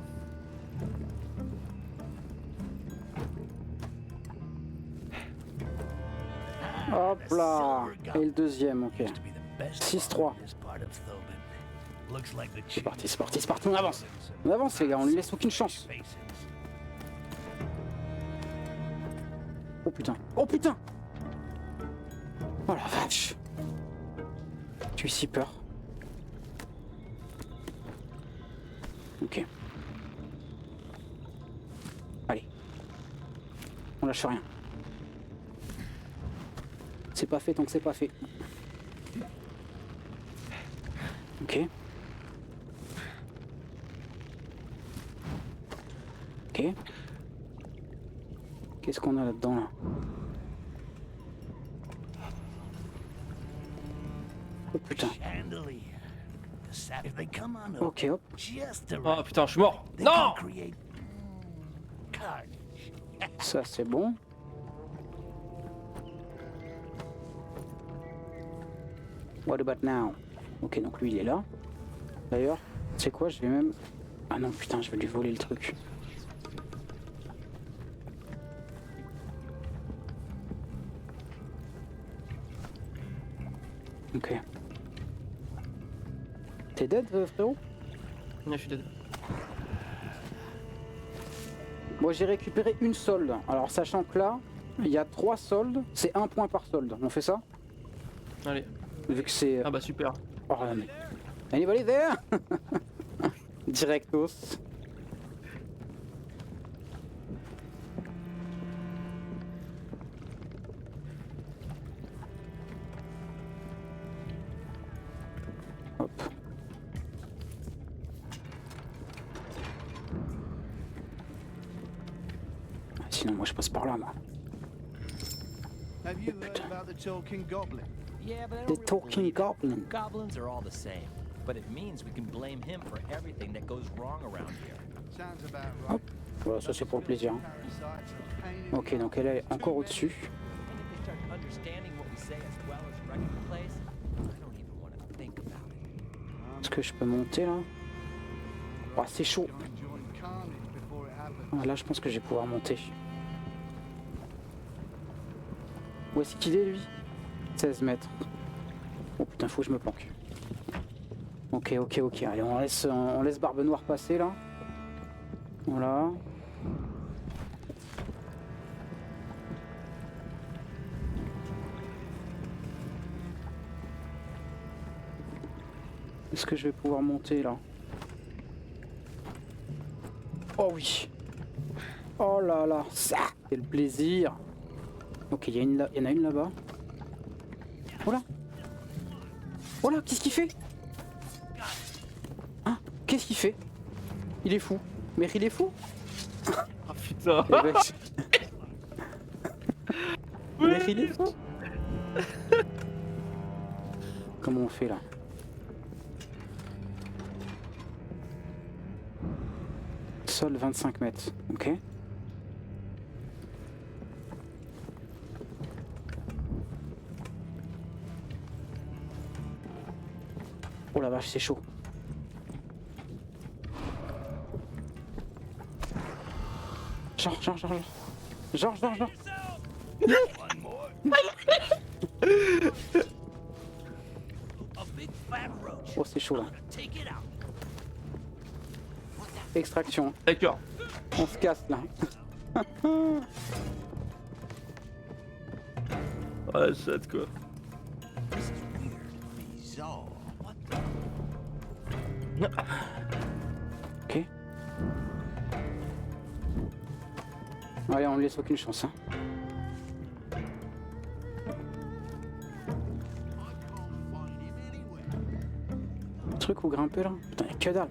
Hop là. Et le deuxième, ok. Used to be the best 6-3. part of this part of Thobin. Looks like the C'est parti, c'est parti, c'est parti, on avance. On avance, les gars, on lui laisse aucune chance. faces. Oh putain, oh putain. Oh la vache. J'ai eu si peur. Ok. Allez. On lâche rien. C'est pas fait tant que c'est pas fait. Ok. Ok. Qu'est-ce qu'on a là-dedans là? Oh putain. Chandelier. The sap, if they come on up Ok, hop. just the Oh right, putain, je suis mort. they Non. can create carnage. Ça c'est bon. What about now? Ok, donc lui il est là. D'ailleurs, c'est quoi? Je vais même. Ah non, putain, je vais lui voler le truc. Ok. T'es dead, frérot? Ouais, je suis dead. Moi j'ai récupéré une solde. Alors sachant que là, il y a 3 soldes, c'est 1 point par solde. On fait ça? Allez. Vu que c'est... Ah bah super. Oh mais... Anybody there? Directos. Hop. Sinon moi je passe par là moi. Have you heard about the talking goblin? Yeah, but I The don't really talking believe it. goblin. Goblins are all the same, but it means we can blame him for everything that goes wrong around here. Sounds about right. Hop. Voilà, ça c'est pour le plaisir. Ok, donc elle est encore au-dessus. And if they start understanding what we say as well as wrecking the place, I don't even want to think about it. Est-ce que je peux monter là? Oh, c'est chaud. Ah, là je pense que je vais pouvoir monter. Où est-ce qu'il est lui? 16 mètres. Oh putain, faut que je me planque. Ok, ok, ok. Allez, on laisse Barbe Noire passer là. Voilà. Est-ce que je vais pouvoir monter là? Oh oui. Oh là là, ça, quel plaisir. Ok, il y en a une là-bas. Oh là. Oh là, qu'est-ce qu'il fait? Hein? Qu'est-ce qu'il fait? Il est fou. Mais il est fou. Ah putain. Eh ben, mais il est fou. Comment on fait là? Sol 25 mètres, ok. Oh la vache, c'est chaud. Genre. Oh, c'est chaud là. Extraction. D'accord. On se casse là. Oh la chatte quoi. This is weird. Bizarre. What the? Ok. Allez, on ne laisse aucune chance. Hein. I can't find him anywhere. Truc où grimper là? Putain, y'a que dalle.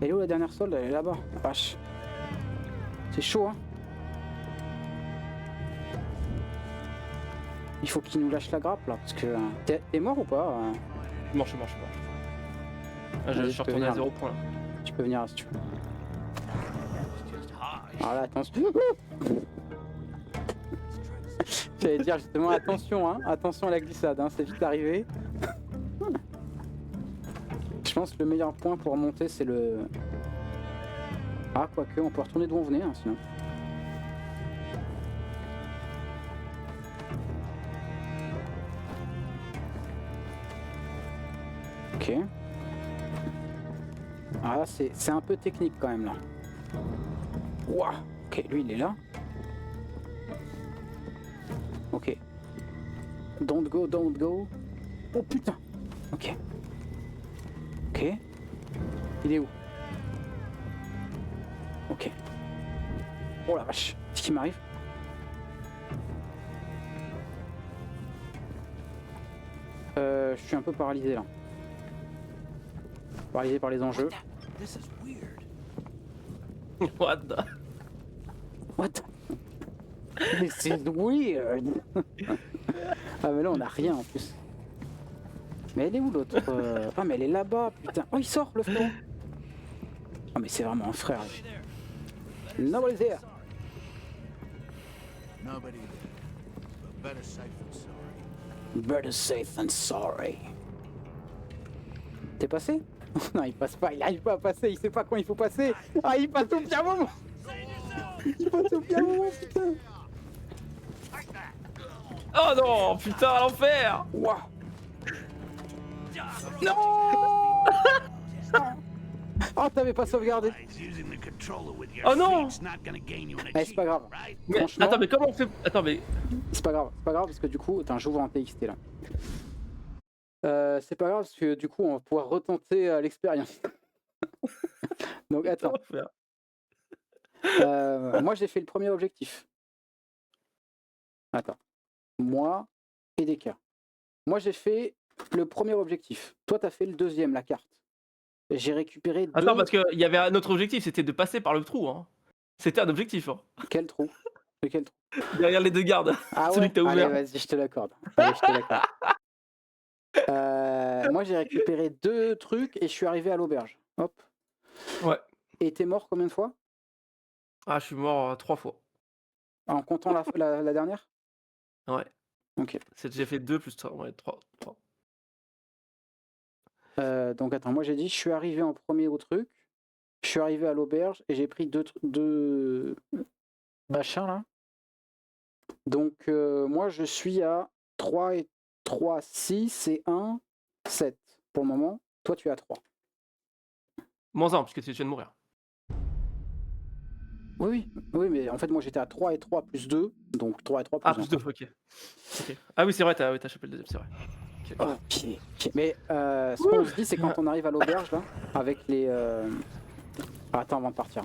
Elle est où la dernière solde? Elle est là-bas. Vache. C'est chaud, hein. Il faut qu'il nous lâche la grappe là, parce que... T'es mort ou pas? Je suis mort. Ah, je Vas-y, suis tu peux retourné à venir. 0 point là. Tu peux venir là si tu veux. Ah là, attention. J'allais dire justement attention, hein. Attention à la glissade, hein. C'est vite arrivé. Je pense que le meilleur point pour remonter c'est le... Ah, quoique, on peut retourner d'où on venait, hein, sinon. Ok. Ah là, c'est un peu technique quand même là. Ouah. Ok, lui il est là. Ok. Don't go. Oh putain. Ok. Ok. Il est où? Ok. Oh la vache. Qu'est-ce qui m'arrive? Je suis un peu paralysé là. Paralysé par les enjeux. This is weird. What the... What? This is weird. Ah mais là on a rien en plus. Mais elle est où l'autre? Ah mais elle est là-bas, putain. Oh il sort le frère. Ah mais c'est vraiment un frère. Nobody there. Nobody there. But better safe than sorry. Better safe than sorry. T'es passé? Non il passe pas, il arrive pas à passer, il sait pas quand il faut passer. Ah il passe au bien moment. Il passe au bien moment, putain. Oh non, putain, à l'enfer. Ouah. Non. Oh, t'avais pas sauvegardé. Using the controller with your Oh non! feet's not gonna gain you an Eh, c'est pas grave. achievement, right? Mais, Franchement- attends, mais comment on fait? Attends, mais. C'est pas grave parce que du coup, attends, j'ouvre un TXT là. C'est pas grave parce que du coup, on va pouvoir retenter l'expérience. Donc attends, Comment faire? moi j'ai fait le premier objectif. Attends, moi et des cas. Moi j'ai fait le premier objectif. Toi t'as fait le deuxième, la carte. J'ai récupéré deux. Attends, parce qu'il y avait un autre objectif, c'était de passer par le trou. Hein. C'était un objectif. Hein. Quel trou? De quel trou? Derrière les 2 gardes. Ah Celui ouais. que t'as Allez, ouvert. vas-y, je te l'accorde. Allez, je te l'accorde. Moi j'ai récupéré 2 trucs et je suis arrivé à l'auberge. Hop. Ouais. Et t'es mort combien de fois? Ah, je suis mort 3 fois. En comptant la dernière? Ouais. Ok. J'ai fait 2 plus 3. Ouais, 3. Donc attends, moi j'ai dit je suis arrivé en premier au truc, je suis arrivé à l'auberge et j'ai pris deux machins là. Donc moi je suis à 3 et 3, 6 et 1, 7 pour le moment. Toi tu es à 3. -1, parce que tu viens de mourir. Oui, mais en fait moi j'étais à 3 et 3 plus 2, donc 3 et 3 plus Ah, 1. plus 2, ok. Ah oui, c'est vrai, t'as chopé le deuxième, c'est vrai. Ok. Oh, pied. Mais ce qu'on se dit c'est quand on arrive à l'auberge là, avec les... Attends avant de partir.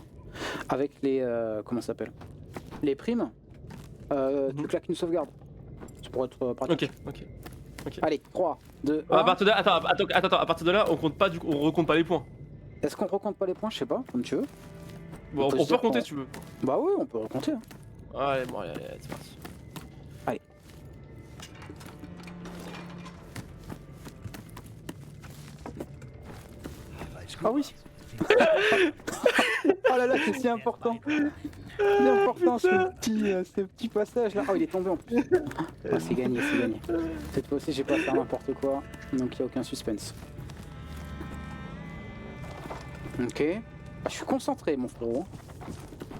Avec les... comment ça s'appelle? Les primes, tu claques une sauvegarde. Ça pourrait être pratique. Ok. Allez, 3, 2, 1. À partir de là, attends, à partir de là, on compte pas, on recompte pas les points. Est-ce qu'on recompte pas les points? Je sais pas, comme tu veux. Bon, On peut on se peut dire recompter qu'on- si tu veux. Bah oui, on peut recompter. Hein. Allez, bon, allez, c'est parti. Allez. Ah oui. Oh là là, c'est si important. C'est important ce petit passage là. Oh, il est tombé en plus. Ah, c'est gagné, c'est gagné. Cette fois aussi, j'ai pas faire n'importe quoi. Donc, il n'y a aucun suspense. Ok. Ah, je suis concentré, mon frérot.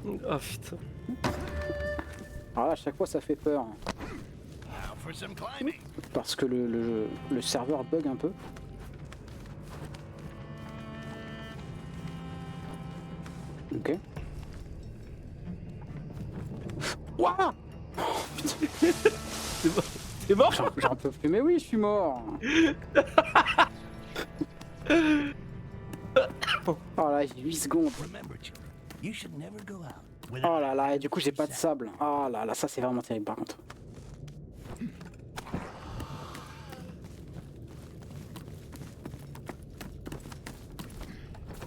Oh putain. Alors là, à chaque fois, ça fait peur. Now for some climbing. Parce que le serveur bug un peu. Ok. Ouah! T'es mort? J'en peux plus, mais oui, je suis mort! Oh là, j'ai 8 secondes. Remember, children, you should never go out Oh là là, et du coup, j'ai pas de sable. Oh là là, ça c'est vraiment terrible par contre.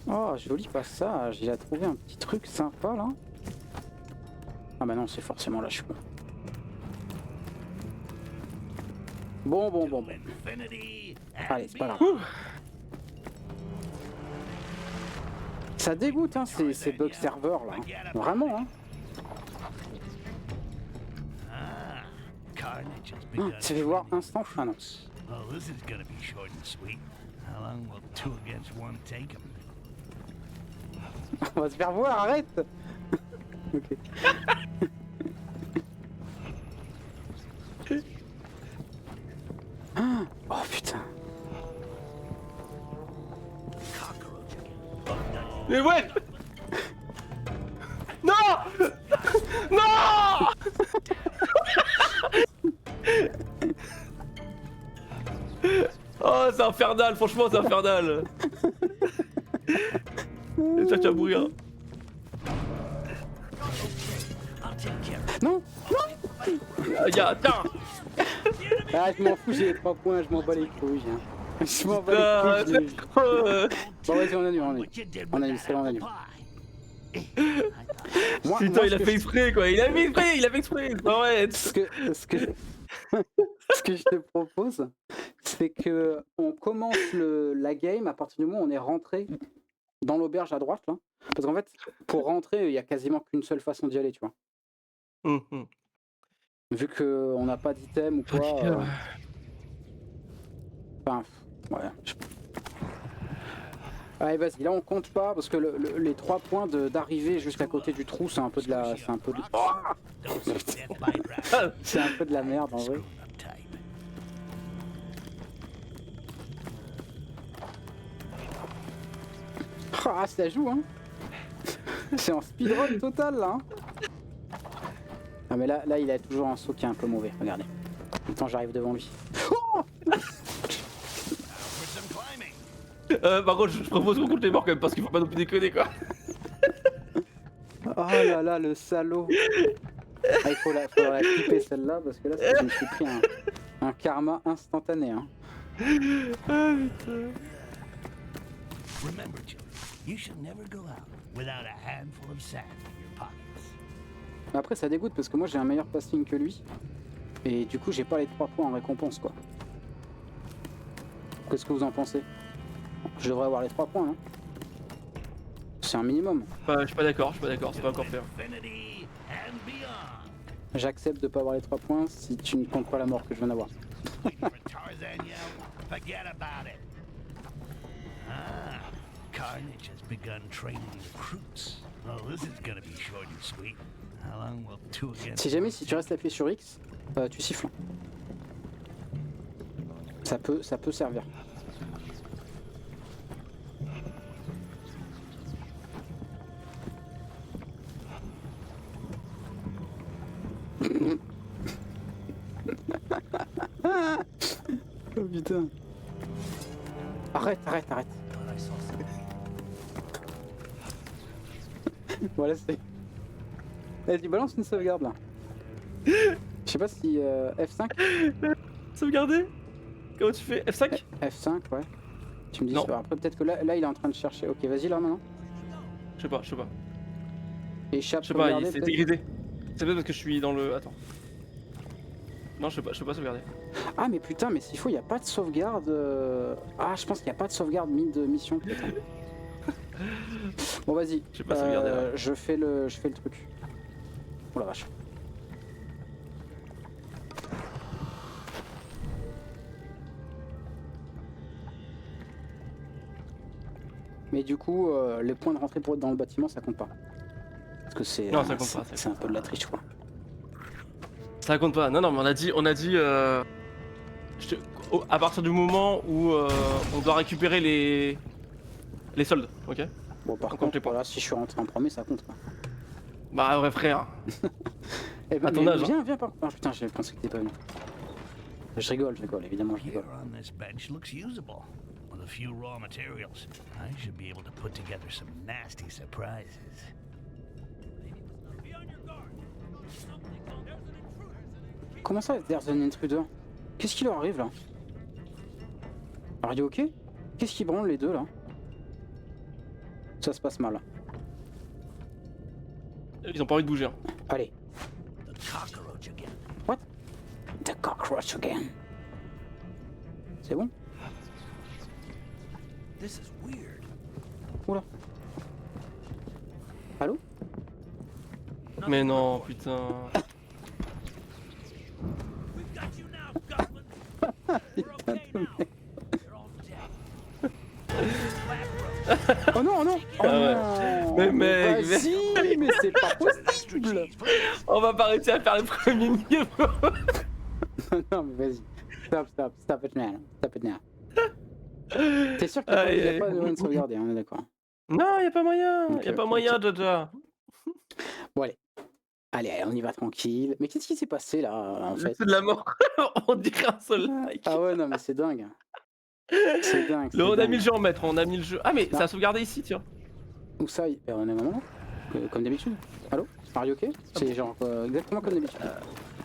Oh, joli passage. Il a trouvé un petit truc sympa là. Ah bah non, c'est forcément là, je suis con. Bon. Infinity. Allez, c'est pas grave. Ça dégoûte, hein, ces bugs serveurs là. Vraiment, hein. Carnage has begun. Ça fait voir instant. Ah non. Oh, this is gonna be short and sweet. How long will 2 against 1 take 'em? On va se faire voir, arrête. Ok. Oh putain. Mais ouais! Non! Non! Oh, c'est infernal, franchement, c'est infernal! J'espère que tu vas mourir. Non. Ah, tiens! Ah, je m'en fous, j'ai les 3 points, je m'en bats les couilles. Hein. Je m'en bats Ah, les couilles. c'est trop, Bon, vas-y, on annule. What you did On with annule, that c'est là, on annule. pie. Moi, Putain, moi, il a fait exprès quoi, il a fait exprès, arrête! ce que je te propose, c'est que on commence la game à partir du moment où on est rentré dans l'auberge à droite là. Parce qu'en fait, pour rentrer, il y a quasiment qu'une seule façon d'y aller, tu vois. Vu qu'on n'a pas d'item ou quoi. Enfin, ouais. Allez, vas-y, là on compte pas parce que les 3 points d'arrivée juste à côté du trou, c'est un peu de la. C'est un peu de... Those death by rabbit. C'est un peu de la merde en vrai. Screwed up type. Oh Ah, ça joue, hein. C'est en speedrun total, là. Hein. Ah, mais là, il a toujours un saut qui est un peu mauvais. Regardez. Attends, j'arrive devant lui. Oh For some climbing. Par contre, je propose qu'on compte les morts quand même, parce qu'il faut pas non plus déconner, quoi. Oh là là, le salaud. Ah, il faut la clipper celle-là, parce que là, je me suis pris un karma instantané. Hein. Ah, putain. Remember, children, you should never go out without a handful of sand in your pockets. Mais après, ça dégoûte, parce que moi, j'ai un meilleur passing que lui. Et du coup, j'ai pas les 3 points en récompense, quoi. Qu'est-ce que vous en pensez? Je devrais avoir les 3 points, hein. C'est un minimum. Je suis pas d'accord, c'est pas encore fair. Infinity and beyond. J'accepte de pas avoir les 3 points si tu ne comptes pas la mort que je viens d'avoir. Waiting for Tarzan yell? Forget about it. Ah, Carnage has begun training recruits. Oh, this is gonna be short and sweet. How long will 2 against Si jamais, si tu restes appuyé sur X, tu siffles. Ça peut servir. Oh putain. Arrête. Thought I saw something. Voilà, c'est. Vas-y, balance une sauvegarde là. Je sais pas si F5. Sauvegarder? Comment tu fais? F5? F5, ouais. Tu me dis Non. ça. Après, peut-être que là, il est en train de chercher. Ok, vas-y là maintenant. Je sais pas. Échappe, Je sais pas, sauvegarder, c'est peut-être. grisé. C'est peut-être parce que je suis dans le. Attends. Non, je sais pas sauvegarder. Ah, mais putain, mais s'il faut, il n'y a pas de sauvegarde. Ah, je pense qu'il n'y a pas de sauvegarde mission peut-être. Bon, vas-y. Je sais pas sauvegarder, là. Je fais le truc. Oh la vache. Mais du coup, les points de rentrée pour être dans le bâtiment, ça compte pas. Parce que c'est. Non, ça compte pas, ça C'est un peu de la triche, quoi. Ça compte pas. Non, mais on a dit. À partir du moment où on doit récupérer les soldes, ok? Bon, par On compte contre, les points. voilà, si je suis rentré en premier, ça compte, quoi. Bah, vrai frère. Eh ben, À ton mais âge, viens, par contre. Ah, putain, j'ai pensé que t'étais pas venu. Je rigole, évidemment, je rigole. Here on this bench looks usable. With a few raw materials, I should be able to put together some nasty surprises. Comment ça, there's an intruder? Qu'est-ce qui leur arrive là? Are you okay? Qu'est-ce qui branle les deux là? Ça se passe mal. Ils ont pas envie de bouger. Hein. Allez. The cockroach again. What? The cockroach again. C'est bon? This is weird. Oula. Allô? Mais non, putain. We've got you now, Goblin. You're okay now. You're all dead. Oh non, oh non! Oh Ah ouais. non! Mais mec, vas-y, mais c'est pas possible! On va pas réussir à faire le premier niveau. Non mais vas-y. Stop it man. Stop it now. T'es sûr qu'il n'y a pas de moyen de sauvegarder, on est d'accord. Non, y a pas moyen. Ok, Y a pas ok, moyen, ok. Jaja. Bon allez. Allez, on y va tranquille. Mais qu'est-ce qui s'est passé là en fait? C'est de la mort. On dirait un seul like. Ah ouais, non mais c'est dingue. C'est dingue. On a dingue. mis le jeu en maître, on a mis le jeu. Ah mais Non. ça a sauvegardé ici, tiens. Où ça? On est maman? Comme d'habitude. Allô? Are you okay? C'est genre exactement comme d'habitude.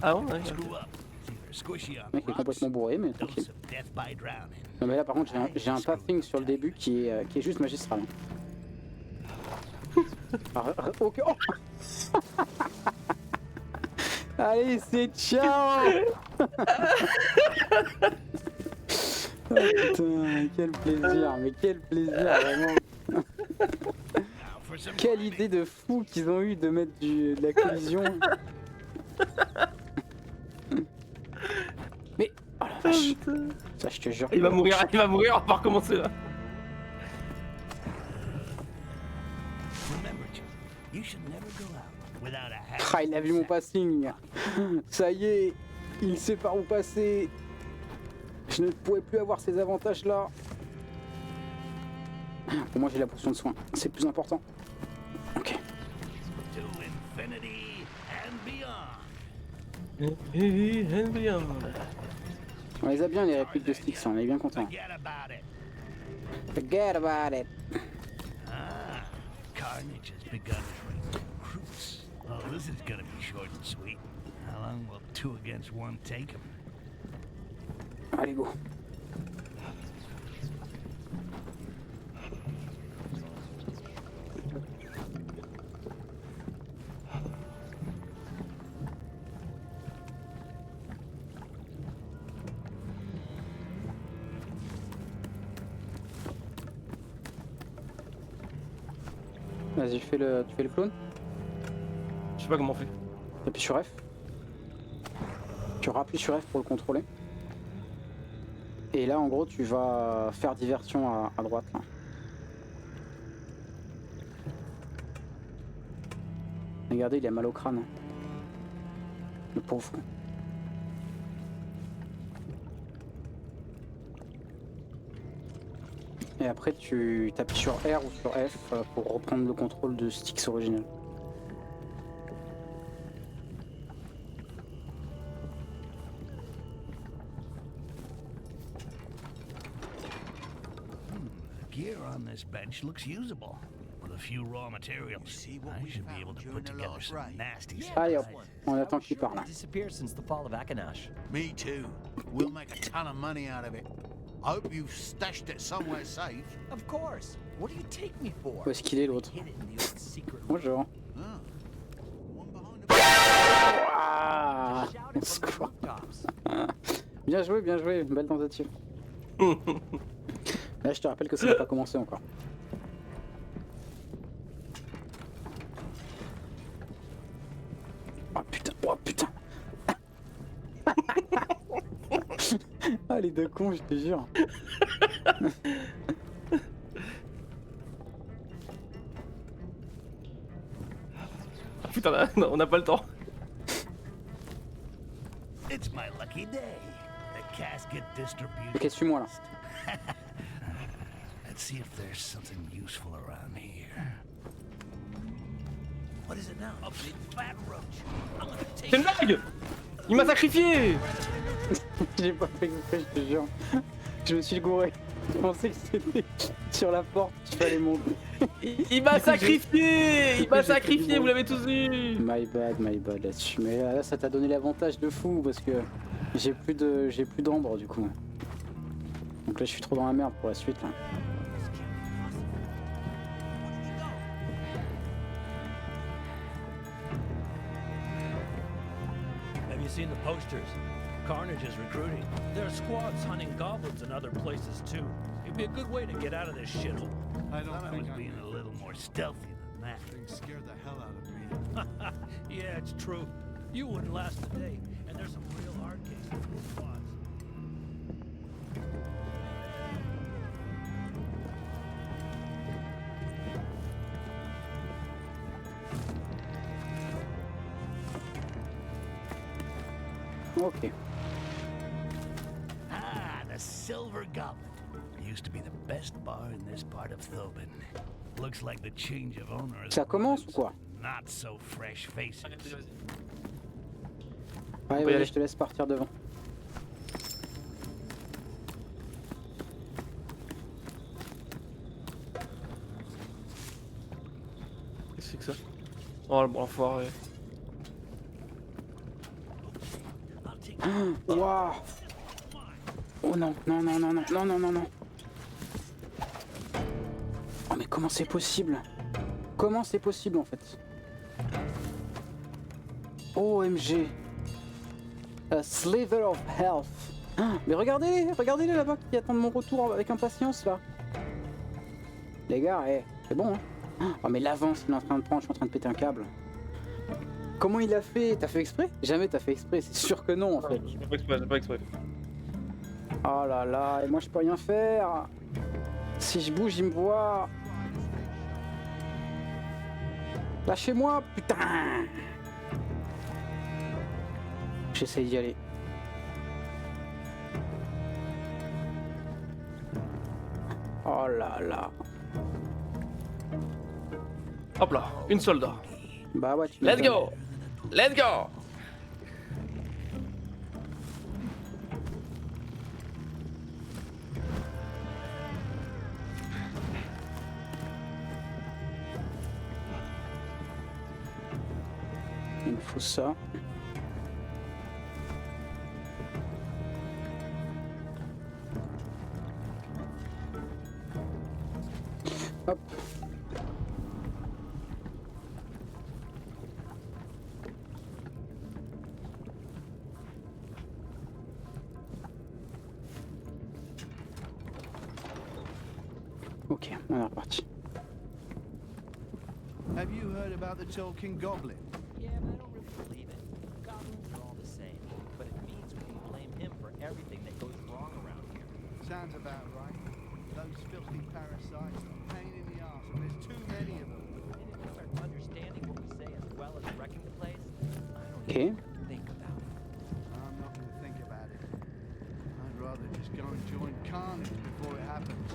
Ah bon, ouais. Screw up. It's either squishy on Le mec est rocks, complètement bourré, mais dose tranquille. of death by drowning. Non mais là par contre j'ai un pathing sur le début qui est juste magistral. Ok. Oh allez c'est ciao. Oh putain, quel plaisir, mais quel plaisir vraiment. Now for some Quelle climbing. idée de fou qu'ils ont eu de mettre de la collision. Mais oh la vache, ça je te jure. Il va mourir, on va recommencer là. Remember, children, you should never go out without a hat. Ah, il a vu mon passing. Ça y est, il sait par où passer. Je ne pourrais plus avoir ces avantages-là. Pour moi j'ai la potion de soin, c'est le plus important. Ok. To infinity and beyond. On les a bien les répliques de Styx, on est bien content. Forget about it. Forget about it. Ah, Carnage has begun training recruits. Oh, this is gonna be short and sweet. How long will 2 against 1 take him? Allez go. Vas-y, tu fais le clone. Je sais pas comment on fait. Appuie sur F. Tu rappuies sur F pour le contrôler. Et là, en gros, tu vas faire diversion à droite. Là. Regardez, il a mal au crâne. Hein. Le pauvre. Et après, tu t'appuies sur R ou sur F pour reprendre le contrôle de Styx original. The gear on this bench looks usable. With a few raw materials, see what I we should be found able to during put the together last some raid? nasty Allez hop, supplies. on attend qu'il parle. Disappeared since the fall of Akanash. Me too. We'll make a ton of money out of it. I hope you've stashed it somewhere safe. Of course. What do you take me for? Où est-ce qu'il est l'autre? Hid it in the old secret room. Bonjour. Ah. One behind the Ah, Shout on it se from croit. the rooftops. Bien joué, belle tentative. Là, je te rappelle que ça n'a pas commencé encore. Oh putain, oh putain. Ah les deux cons, je te jure. Ah, putain, là, non, on n'a pas le temps. It's my lucky day. The casket distribution. Ok, suis-moi là. Let's see if there's something useful around here. What is it now? A big fat roach. I'm gonna take C'est une blague. Il m'a sacrifié. J'ai pas fait exprès, je te jure. Je me suis gouré. Je pensais que c'était sur la porte qu'il fallait monter. Il m'a sacrifié. Il m'a j'ai fait sacrifié, du vous l'avez tous vu. My bad là-dessus. Mais là, ça t'a donné l'avantage de fou parce que j'ai plus d'ambre du coup. Donc là, je suis trop dans la merde pour la suite là. Have you seen the posters? Carnage is recruiting. There are squads hunting goblins in other places too. It'd be a good way to get out of this shithole. I don't I think was I being a little more stealthy than that. Thing scared the hell out of me. Yeah, it's true. You wouldn't last a day, and there's some real hard cases with squads. Ok. Ah, the Silver Goblet. Used to be the best bar in this part of Thobin. Looks like the change of owner has Ça commence ou brought quoi? in some not so fresh faces. Allez, peut y vas-y, aller. je te laisse partir devant. Qu'est-ce que c'est que ça? Oh, le bon enfoiré. Waouh. Oh non, non, non, non, non, non, non, non, non. Oh mais comment c'est possible? Comment c'est possible en fait? OMG. A sliver of health. Ah, mais regardez-les là-bas qui attendent mon retour avec impatience là. Les gars, c'est bon hein. Oh mais l'avance qu'il est en train de prendre, je suis en train de péter un câble. Comment il a fait? T'as fait exprès? Jamais t'as fait exprès, c'est sûr que non en fait. J'ai pas exprès, j'ai pas exprès. Oh là là, et moi je peux rien faire. Si je bouge, il me voit. Lâchez-moi, putain. J'essaye d'y aller. Oh là là. Hop là, une soldat. Bah ouais, tu Let's m'étonnes. go! Let's go! Il me faut ça. Hop. Ok, on est reparti. Have you heard about the talking goblin? Yeah, but I don't really believe it. Goblins are all the same, but it means we can blame him for everything that goes wrong around here. Sounds about right. Those filthy parasites, pain in the arse, and there's too many of them. And if we start understanding what we say as well as wrecking the place, I don't Ok. even think about it. I'm not going to think about it. I'd rather just go and join Carnage before it happens.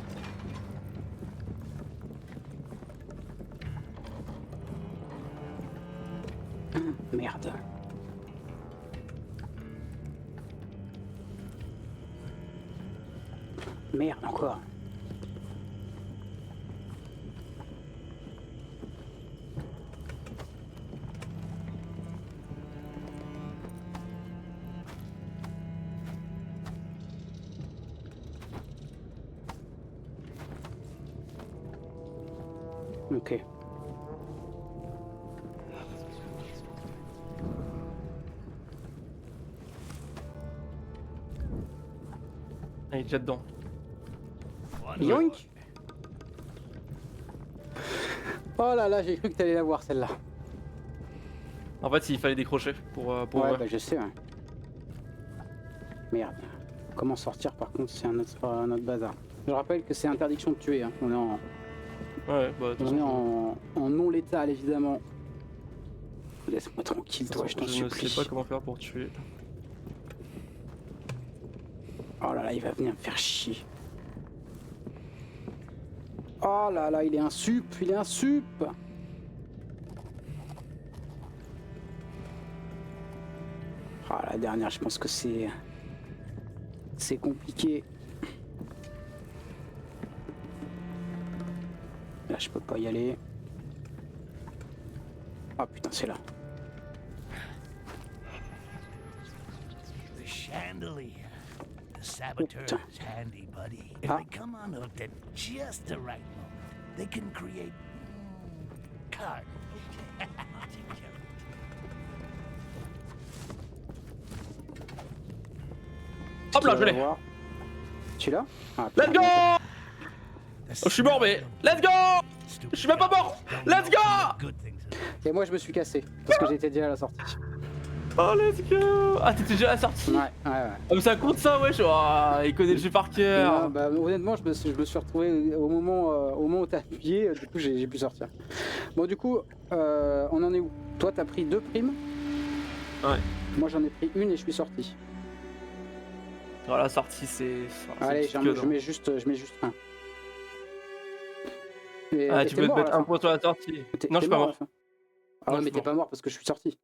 Merde. Merde encore. Ok. Ah, il est déjà dedans. Yoink. Oh là là, j'ai cru que t'allais la voir celle-là. En fait, il fallait décrocher pour Ouais, ouvrir. bah je sais. Ouais. Merde. Comment sortir par contre, c'est un autre bazar. Je rappelle que c'est interdiction de tuer. Hein. On est en, Ouais, bah, de toute on est façon, en non létal évidemment. Laisse-moi tranquille, de toi, toute je t'en façon, je ne supplie. sais pas comment faire pour tuer. Oh là là, il va venir me faire chier. Oh là là, il est un sup, il est un sup. Ah, la dernière, je pense que c'est compliqué. Là, je peux pas y aller. Ah putain, c'est là. The chandelier. The saboteur's handy buddy. If Ah. they come unhooked at just the right moment, they can create carnage. I'll take care of it. Hop là, Qui je va l'ai. voir. Tu l'as? Ah, Let's putain, go! The Oh, je suis mort, mais smell of let's go! stupid Je suis même pas mort! don't Let's know go! some of the good things in life. Et moi, je me suis cassé parce que j'étais déjà à la sortie. Oh, let's go! Ah, t'étais déjà à la sortie? Ouais, ouais, ouais. Ah, mais ça compte ça, wesh! Oh, il connaît le jeu par Non, cœur! bah, honnêtement, je me suis retrouvé au moment où t'as appuyé, du coup j'ai pu sortir. Bon, du coup, on en est où? Toi, t'as pris 2 primes. Ouais. Moi, j'en ai pris une et je suis sorti. Voilà, la sortie, c'est. Allez, c'est une petite je queue, mets juste un. Et- Ah, et tu t'es peux te mort à mettre la un fin. point sur la sortie. T'es- Non, t'es je suis pas à la mort. fin. Ah Non, ouais, je mais suis t'es mort. pas mort parce que je suis sorti.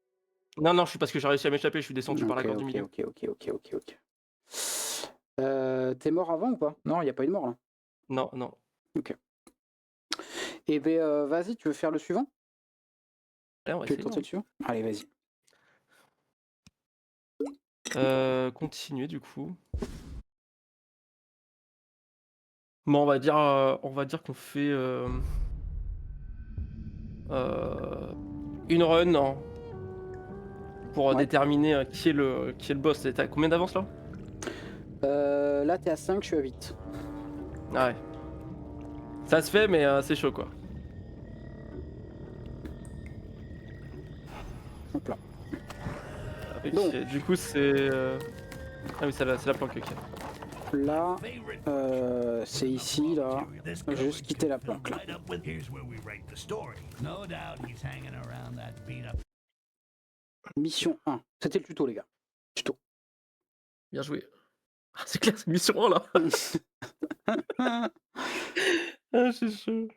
Non, non, je suis parce que j'ai réussi à m'échapper, je suis descendu par la Ok, corde du ok, milieu. ok. T'es mort avant ou pas? Non, il n'y a pas eu de mort là. Non, non. Et ben vas-y, tu veux faire le suivant? Allez, on va Tu veux essayer. tenter le suivant? Allez, vas-y. Continuer du coup. Bon, on va dire qu'on fait une run hein, pour Ouais. déterminer qui est le boss. T'as combien d'avance là? Là, t'es à 5, je suis à 8. Ah ouais. Ça se fait, mais c'est chaud quoi. Hop là. Ok, Bon. du coup c'est. Ah oui, c'est la planque, ok. Là, Favorite c'est ici, là. This Juste quitter la planque, là. right up with here's where we write the story. No doubt he's hanging around that beat up Mission 1. C'était le tuto, les gars. Tuto. Bien joué. Ah, c'est clair, c'est mission 1 là. Ah, c'est chaud.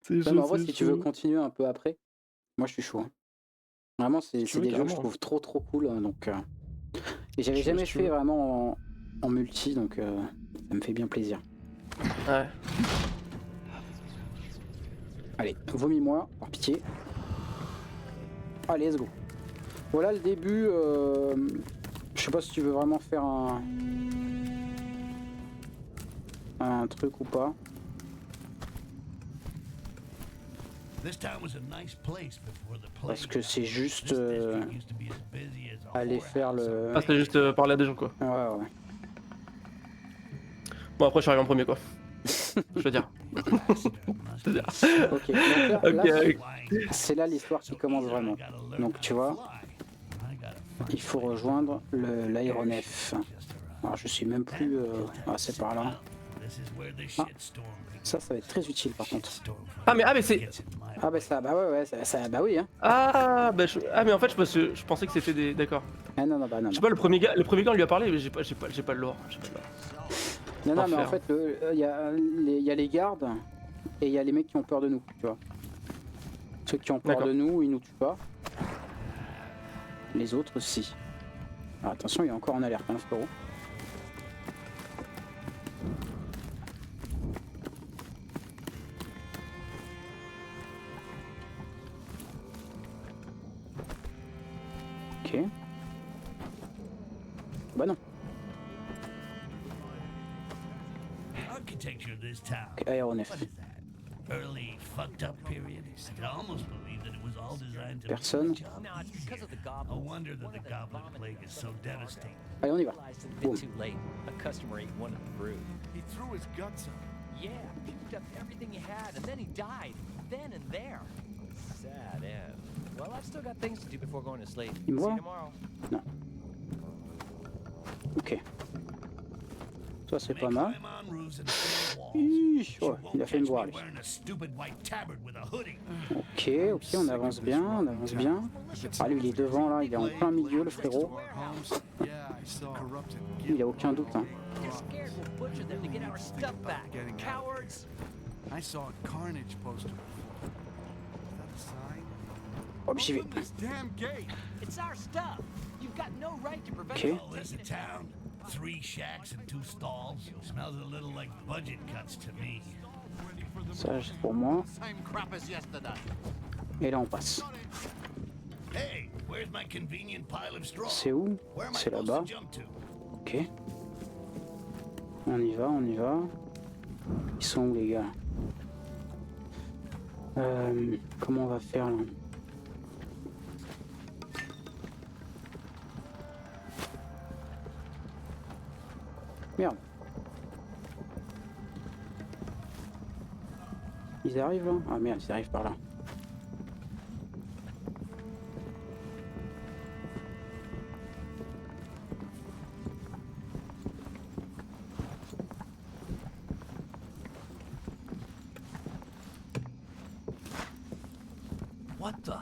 C'est Ouais, mais en vrai, si tu veux continuer un peu après, moi je suis chaud, hein. Vraiment, c'est tu veux, des jeux que je carrément. trouve trop cool, donc et j'avais Je veux, jamais si tu fait veux. vraiment en multi, donc ça me fait bien plaisir. Ouais. Allez, vomis-moi, par pitié. Allez, let's go. Voilà le début. Je sais pas si tu veux vraiment faire un truc ou pas. This town was a nice place before the plague. Parce que c'est juste This district used to be as busy as a aller faire le. Ah, c'est juste parler à des gens, quoi. Ouais. Bon, après, je suis arrivé en premier, quoi. Je veux dire. C'est-à-dire. Ok, donc là, Ok, avec- c'est là l'histoire qui commence vraiment. Donc tu vois, il faut rejoindre l'aéronef. Alors je suis même plus. C'est par là. Ah, ça va être très utile par contre. Ah, mais c'est. Ah bah ça, bah ouais, bah oui, hein. Ah, bah mais en fait, je pensais que c'était des. D'accord. Ah non, bah non. Je sais pas, le premier gars, on lui a parlé, mais j'ai pas le lore. Non, mais en Enfer. fait, il y a les gardes et il y a les mecs qui ont peur de nous, tu vois. Ceux qui ont peur D'accord. de nous, ils nous tuent pas. Les autres, si. Alors, attention, il est encore en alerte, hein, frérot. Ok. Bah non. Architecture of this town. Ok, aéronef. What is that? Early fucked up period. I could almost believe that it was all designed to Personne. be No, it's because of the no goblins. wonder that the goblin plague is so devastating. Allez, on y va. Realized it a Boom. bit too late. A customer ate one of the brood. He threw his guts up. Yeah, puked up everything he had, and then he died. Then and there. Sad end. Well, I've still got things to do before going to sleep. See Il me you voit? tomorrow. Ok. Ça, c'est They pas mal. climb on roofs and scale walls. Ih, She ouais, won't il a fait une catch me voix, lui. wearing a stupid white tabard with a hoodie. Ok, on avance bien, Ah, lui, il est devant, là, il est en plein milieu, le frérot. Yeah, I saw. Corrupted. Il a aucun doute, hein. They're scared we'll butcher them to get our stuff back. Getting out. Cowards! I saw a Carnage poster before. Is that a sign? Oh, j'y vais. Open this damn gate. It's our stuff. You've got no right to prevent Okay. us All from this a taking it back. town? 3 shacks and 2 stalls? Smells a little like budget cuts to me. Ça, c'est pour moi. Same crap as yesterday. Et là, on passe. Hey, where's my convenient pile of straw? C'est où? Where am I C'est supposed là-bas. to jump to? Ok. On y va. Ils sont où, les gars? Comment on va faire, là? Merde. Ils arrivent là? Ah merde, ils arrivent par là. What the?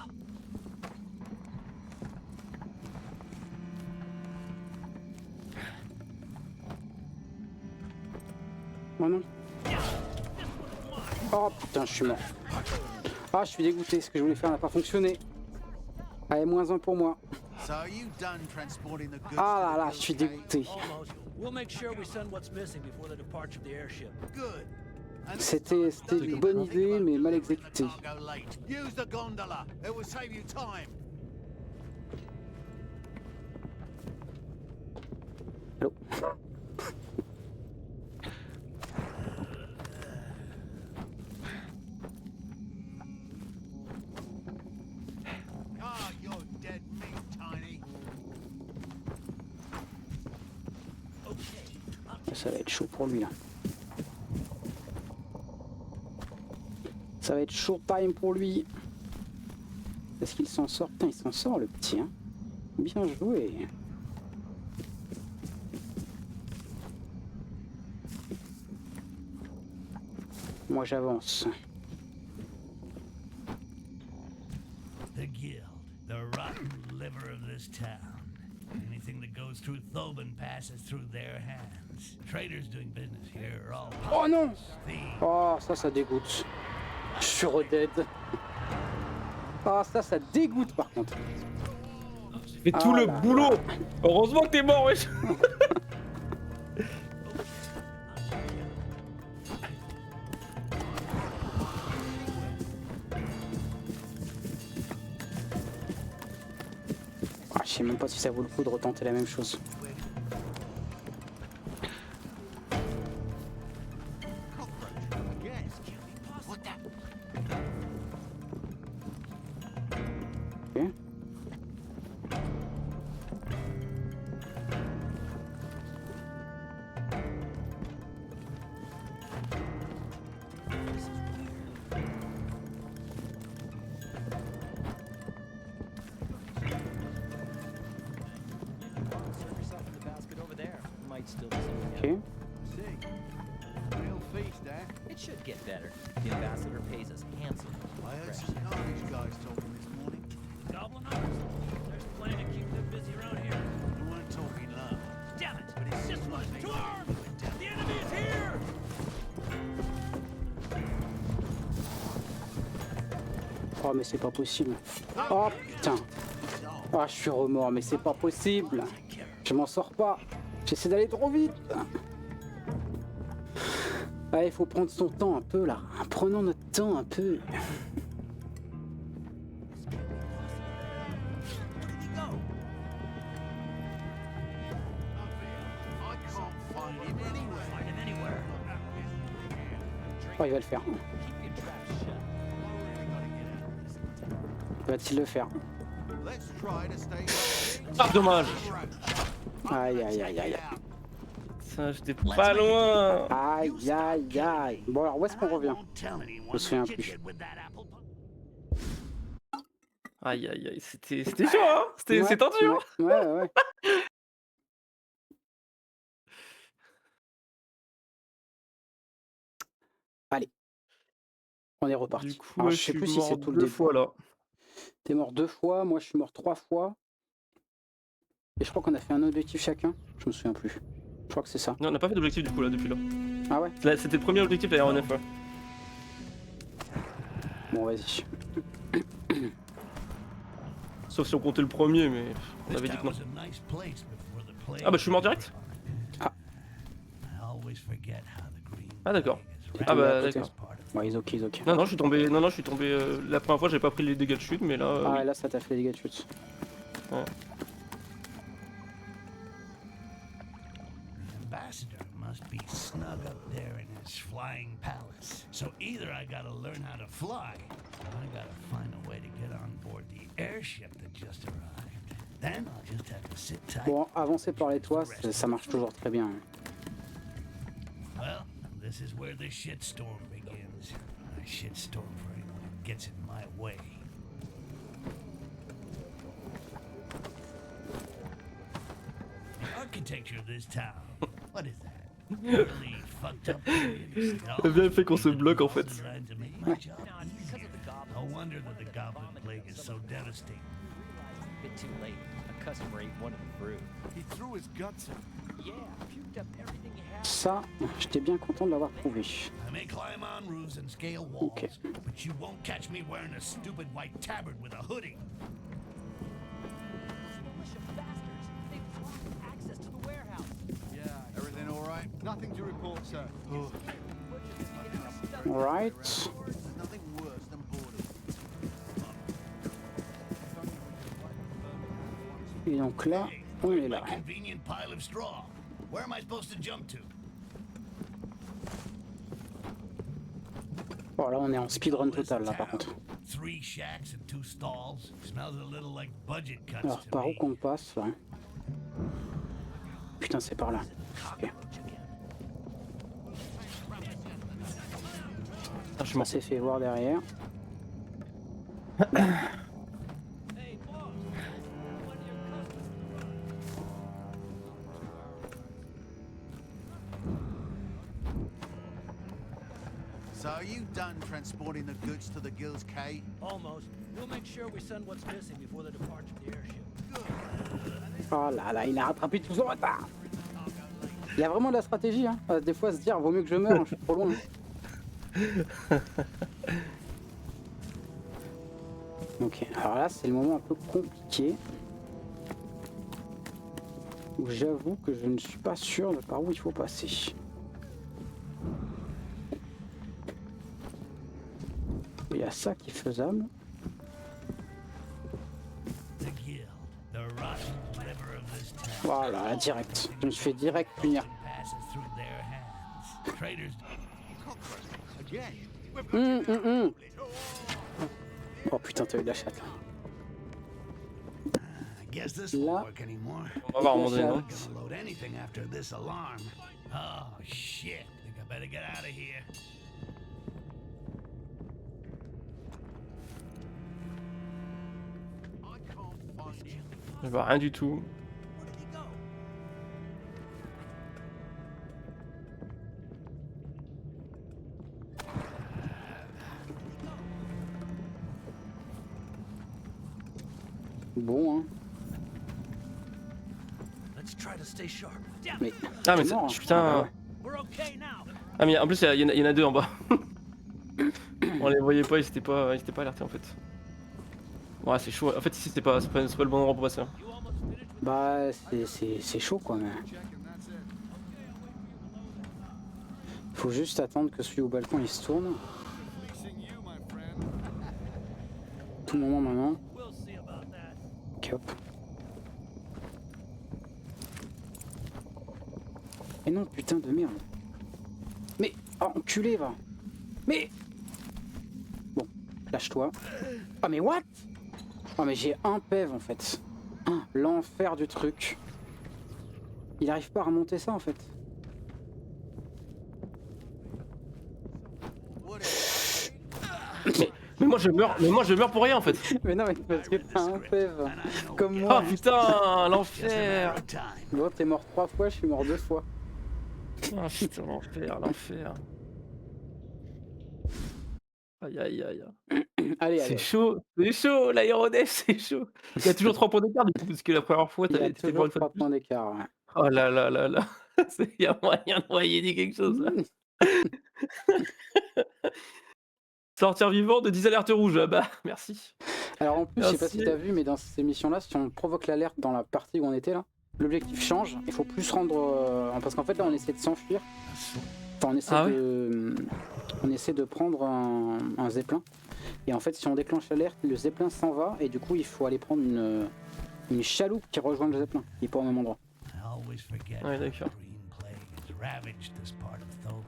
Oh non. Oh putain, je suis mort. Ah, je suis dégoûté, ce que je voulais faire n'a pas fonctionné. Allez, -1 pour moi. So are you done transporting the goods? Ah là to the là, je suis Gate? dégoûté. Almost. We'll make sure we send what's missing before the departure of the airship. Good. And this C'était time, une bonne think idée, about mais mal delivering the exécutée. cargo late. Use the gondola. It will save you time. Allô? Ah, you're dead meat, Tiny. Ça va être chaud pour lui là. Ça va être chaud time pour lui. Est-ce qu'il s'en sort? Putain, il s'en sort le petit, hein. Bien joué. Moi j'avance. The guild, the rotten liver of this town. Anything that goes through Thoban passes through their hands. Traders doing business here are all Oh non! thieves. Oh, ça dégoûte. Dead. Ah ça dégoûte par contre. J'ai fait tout le boulot. Heureusement que t'es mort, wesh. Ah, je sais même pas si ça vaut le coup de retenter la même chose. Yes. What the? Ok. Serve yourself in the basket over there. Might still be something Ok. else. See? Real feast, eh? It should get better. The ambassador pays us handsomely. I heard some Carnage guys talking this morning. Goblin hunters. There's plenty to keep them busy around here. They weren't talking love. Damn it! But it's This just one's like too they armed! went down. The enemy is here! Oh mais c'est pas possible. Oh putain. Ah je suis remords mais c'est pas possible. Je m'en sors pas. J'essaie d'aller trop vite. Ah il faut prendre son temps un peu là. Prenons notre temps un peu. I can't find him anywhere. Find him anywhere. Oh il va le faire. Keep your trap shut. Va-t-il le faire? Let's try to stay. Ah, dommage. Aïe aïe aïe aïe. Ça, j'étais pas loin. Aïe aïe aïe. Bon alors où est-ce qu'on revient? Je me souviens plus. Aïe aïe aïe, c'était chaud, hein. C'est tendu, hein. Ouais. Allez. On est reparti. Du coup, Alors, ouais, je sais suis plus si mort c'est tout le deux début. fois là. T'es mort 2 fois, moi je suis mort 3 fois. Et je crois qu'on a fait un objectif chacun. Je me souviens plus. Je crois que c'est ça. Non, on n'a pas fait d'objectif du coup là depuis là. Ah ouais? Là, c'était le premier objectif la dernière fois. Bon vas-y. Sauf si on comptait le premier, mais on avait dit que non. Ah bah je suis mort direct. Ah d'accord. Ah bah d'accord. Ouais, ils ok. Non non, je suis tombé. Non non, je suis tombé. La première fois, j'ai pas pris les dégâts de chute, mais là. Ah oui. et là ça t'a fait les dégâts de chute. Ouais. The ambassador must be snug up there in his flying palace. So either I gotta learn how to fly, or I gotta find a way to get on board the airship that just arrived. Then I'll just have to sit tight. Bon, avancer par les toits, ça marche toujours très bien. Well, this is where the shitstorm begins. A shitstorm for anyone who gets in my way. The architecture of this town. What is that? Really fucked up period style? C'est bien fait qu'on se bloque en fait. Designed to make my job No, it's because of the goblins. No wonder that the goblin plague is so devastating. A bit too late. A customer ate one of the fruit. He threw his guts in. Yeah, puked up everything he had. Ça, j'étais bien content de l'avoir prouvé. I may climb on roofs and scale walls, Okay. but you won't catch me wearing a stupid white tabard with a hoodie. Those militia bastards. They blocked access to the warehouse. Yeah. Everything all right? Nothing to report, sir. Butchers to get our stuff. Alright. There's nothing worse than boredom. Et donc là, on est My là. convenient pile of straw. Where am I supposed to jump to? Bon là on est en speedrun total là par Town. contre. 3 shacks and 2 stalls. Smells a little like budget cuts Alors to par où me. qu'on passe là? Putain c'est par là. Ok. Ah, je suis Ça mort. s'est fait voir derrière. Hey, boss! One of your customers. So are you done transporting the goods to the guild's cave? Almost. We'll make sure we send what's missing before the departure of the airship. Oh là là, il a rattrapé tout son retard. Il y a vraiment de la stratégie, hein. Des fois se dire vaut mieux que je meure, hein, je suis trop loin. Ok, alors là c'est le moment un peu compliqué. Où j'avoue que je ne suis pas sûr de par où il faut passer. Il y a ça qui est faisable. The guild, the rotten liver of this town. Voilà, direct. Je me suis fait direct punir. Passes through their hands. Traitors. Again, we've got Oh putain, t'as eu de la chatte là. I guess this Là. won't work anymore. On va voir à un moment donné, non? Not gonna load anything after this alarm. Oh shit! Think I better get out of here. I can't find him. Je vois rien du tout. Where did he go? Bon, hein. Let's try to stay sharp. Mais. Ah, mais c'est mort, hein. putain. Ah, bah ouais. We're okay now. Ah, mais en plus, il y en a deux en bas. On les voyait pas, ils étaient pas alertés en fait. Ouais, c'est chaud. En fait, ici, c'est pas le bon endroit pour passer. Hein. You almost finished with Bah, c'est chaud quoi, mais. Faut juste attendre que celui au balcon il se tourne. Tout moment maintenant. We'll see about that. Ok, hop. Et non, putain de merde. Mais, oh, enculé, va. Mais. Bon, lâche-toi. Ah, mais what? Oh, mais j'ai un PEV en fait. Ah, l'enfer du truc. Il arrive pas à remonter ça en fait. Mais moi, je meurs pour rien en fait. Mais non, mais parce que t'as un PEV. And I know Comme where moi. Oh putain, just a l'enfer. matter of time. Bon, t'es mort 3 fois, je suis mort 2 fois. Ah putain, l'enfer. Aïe aïe aïe. Allez, C'est allez. chaud, l'aéronef, c'est chaud. Il y a toujours 3 points d'écart du coup, parce que la première fois, Il y a t'étais pour toujours une fois 3 de plus. points d'écart. Ouais. Oh là là là là. Il y a moyen de moyenner quelque chose là. Sortir vivant de 10 alertes rouges, ah bah merci. Alors en plus, je sais pas Merci. si t'as vu, mais dans ces missions-là, si on provoque l'alerte dans la partie où on était là, l'objectif change. Il faut plus se rendre, parce qu'en fait là, on essaie de s'enfuir. Enfin, on essaie de prendre un zeppelin. Et en fait, si on déclenche l'alerte, le zeppelin s'en va et du coup, il faut aller prendre une chaloupe qui rejoint le zeppelin. Il est pas au même endroit. I always forget Ouais, how the d'accord. green plague has ravaged this part of Thoban.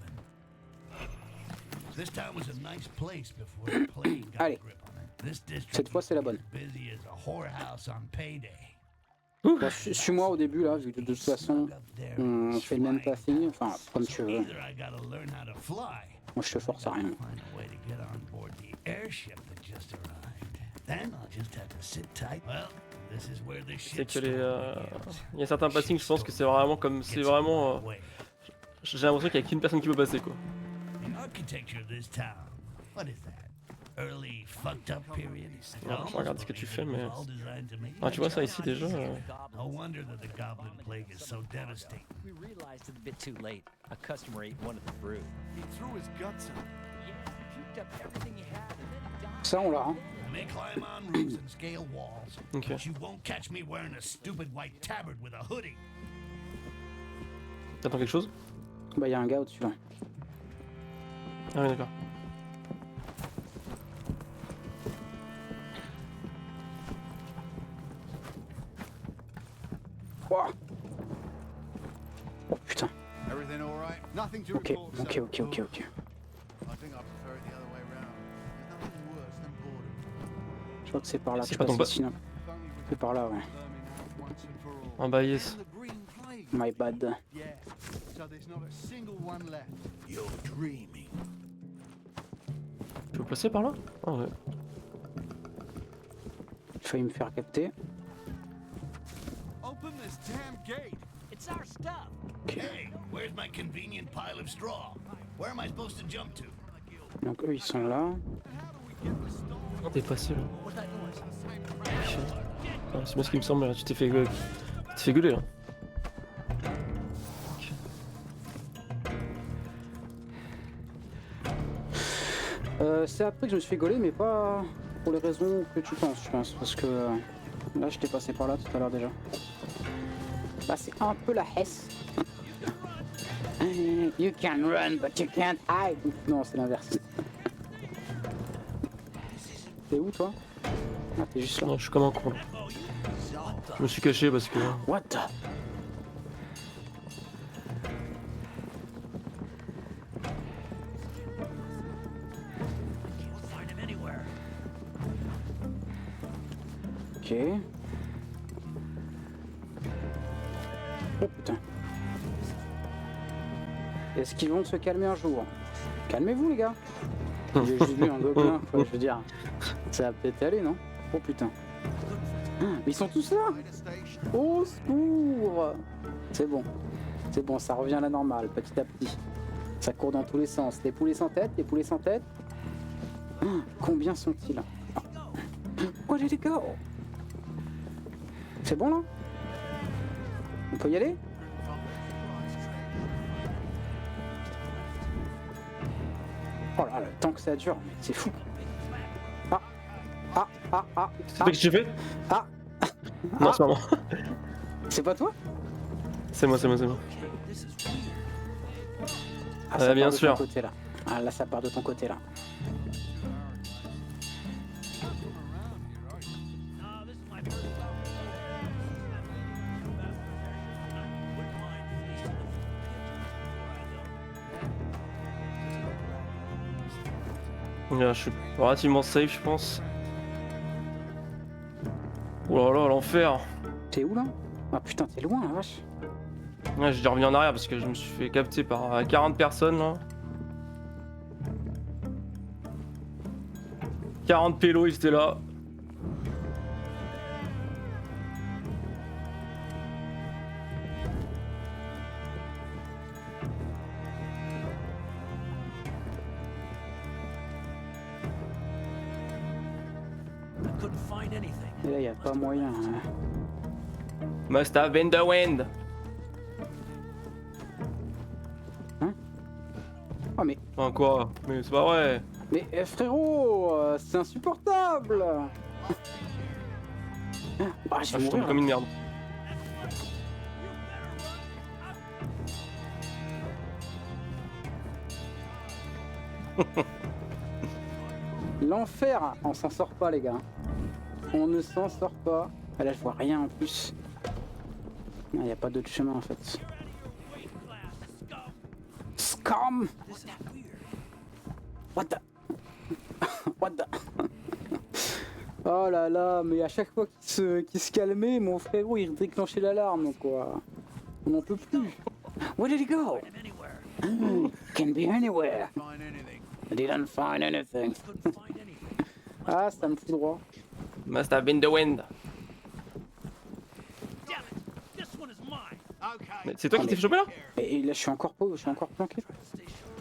This town was a nice place before the plague got a Allez. grip on it. This district Cette fois, c'est la bonne. is busy as a whorehouse on payday. Ouh. Bon, suis-moi au début là, vu que de toute façon, on fait le même passing. Enfin, comme tu veux. Either I gotta learn how to fly, Moi, je te force à rien. find a way to get on board the airship that just arrived. Then I'll just have to sit tight. Well, this is where the C'est shit que les, begins. il y a certains passings, je pense que c'est vraiment comme, c'est vraiment, j'ai l'impression qu'il y a qu'une personne qui peut passer quoi. The architecture of this town. What is that? Early fucked up period? It Ouais, je almost regarde ce que looks tu like fais, it was mais all designed to make ah, tu vois ça ici déjà. No wonder that the goblin plague is so devastating. We realized it a bit too late. A customer ate one of the fruit. He threw his guts out. Yeah, he puked up everything he had, and then he died. Ça, on l'a. Hein. I may climb on roofs and scale walls, Ok. but you won't catch me wearing a stupid white tabard with a hoodie. T'attends quelque chose? Bah, il y a un gars au-dessus là. Ah oui d'accord. Ouah. Oh putain. Everything all right? Nothing to Ok, report, ok, sir. ok, ok, ok. I think I prefer it the other way round. There's nothing worse than boredom. Je crois que c'est par là que C'est je pas ton passe bas. ici, non. If only we C'est par là, ouais. could exterminate once and for all. Ah bah yes. And the green plague. My bad. Yeah, so there's not a single one left. You're dreaming. Tu veux passer par là? Ah ouais. J'ai failli me faire capter. Open this damn gate. It's our stuff. Hey, where's my convenient pile of straw? Where am I supposed to jump to? Donc eux, ils sont là. Comment t'es passé là? What's that noise? Shit. Ah, c'est bien ce qui me semble, tu t'es fait gueuler là. C'est après que je me suis fait gauler, mais pas pour les raisons que tu penses, je pense. Parce que là, je t'ai passé par là tout à l'heure déjà. Bah, c'est un peu la Hesse. You can run, but you can't hide. Non, c'est l'inverse. T'es où, toi? Ah, t'es juste là. Non, je suis comme un con là. Je me suis caché parce que. What the... Ok. Oh putain. Est-ce qu'ils vont se calmer un jour? Calmez-vous les gars. J'ai juste vu un gobelin, quoi, je veux dire. Ça va peut-être aller, non? Oh putain. Ah, mais ils sont tous là! Au secours! C'est bon. C'est bon, ça revient à la normale, petit à petit. Ça court dans tous les sens. Les poulets sans tête, les poulets sans tête. Ah, combien sont-ils? Where did it go? C'est bon là? On peut y aller? Oh là, le temps que ça dure, c'est fou. Ah. C'est toi que j'ai fait? Ah. Non, c'est pas moi. C'est pas toi? C'est moi. Ah, ça bien part de sûr. ton côté, là. Ah, là, ça part de ton côté là. Je suis relativement safe, je pense. Oh là là, l'enfer. T'es où là? Ah putain, t'es loin la vache. Ouais, j'ai dû revenir en arrière parce que je me suis fait capter par 40 personnes là. 40 pélos, ils étaient là. I couldn't find anything. Et là, y a pas moyen. Hein. Must have been the wind. Oh mais... Enfin quoi? Mais c'est pas vrai. Mais frérot, c'est insupportable. Ah, je Ah, vais je tombe mourir. comme une merde. L'enfer, on s'en sort pas les gars. On ne s'en sort pas. Ah, là je vois rien en plus. Il n'y a pas d'autre chemin en fait. Scum! What the... What the... Oh là là, mais à chaque fois qu'il se calmait, mon frérot il déclenchait l'alarme quoi. On n'en peut plus. Where did he go? Can be anywhere. Find anything. I didn't find anything. Ah, ça me fout droit. Must have been the wind. Okay. Mais c'est toi qui t'es fait choper là? Et là, je suis encore planqué.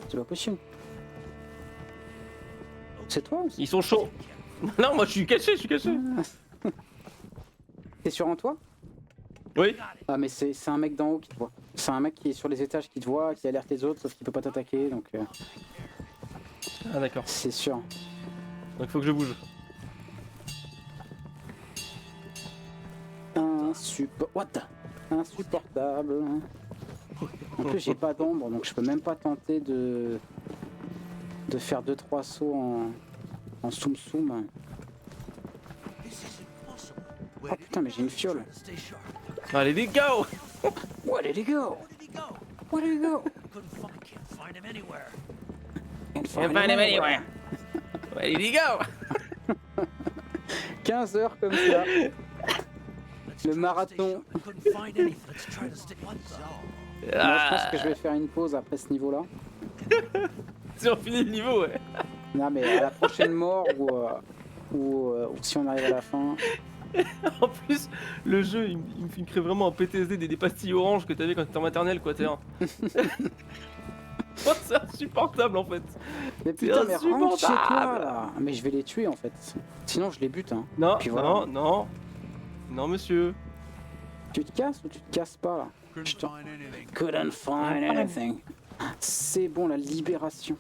C'est pas possible. C'est toi aussi? Ils sont chauds. Non, moi je suis caché. T'es sur un toit? Oui. Ah, mais c'est un mec d'en haut qui te voit. C'est un mec qui est sur les étages qui te voit, qui alerte les autres, sauf qu'il peut pas t'attaquer, donc Ah d'accord. c'est sûr. Donc faut que je bouge. What the... Insupportable. En plus, j'ai pas d'ombre, donc je peux même pas tenter de faire 2-3 sauts en soum-soum. Oh putain, mais j'ai une fiole. Allez, les gars! Where did he go? Where did he go? Can't find him anywhere. Can't Can't find him anywhere. Where did he go? 15 heures comme ça. Le marathon. I couldn't find anything. Let's try to stay. What the? Moi, je pense que je vais faire une pause après ce niveau-là. Si on finit le niveau, ouais. Non, mais à la prochaine mort ou si on arrive à la fin. En plus, le jeu, il me crée vraiment un PTSD des pastilles oranges que t'avais quand t'étais en maternelle, quoi. T'es un... Oh, c'est insupportable, en fait. Mais putain, mais rentre chez toi insupportable. là. Mais je vais les tuer en fait. Sinon, je les bute. Hein. Non, Puis voilà. non, monsieur. Tu te casses ou tu te casses pas là? Couldn't Putain. find anything. Couldn't find anything. C'est bon, la libération.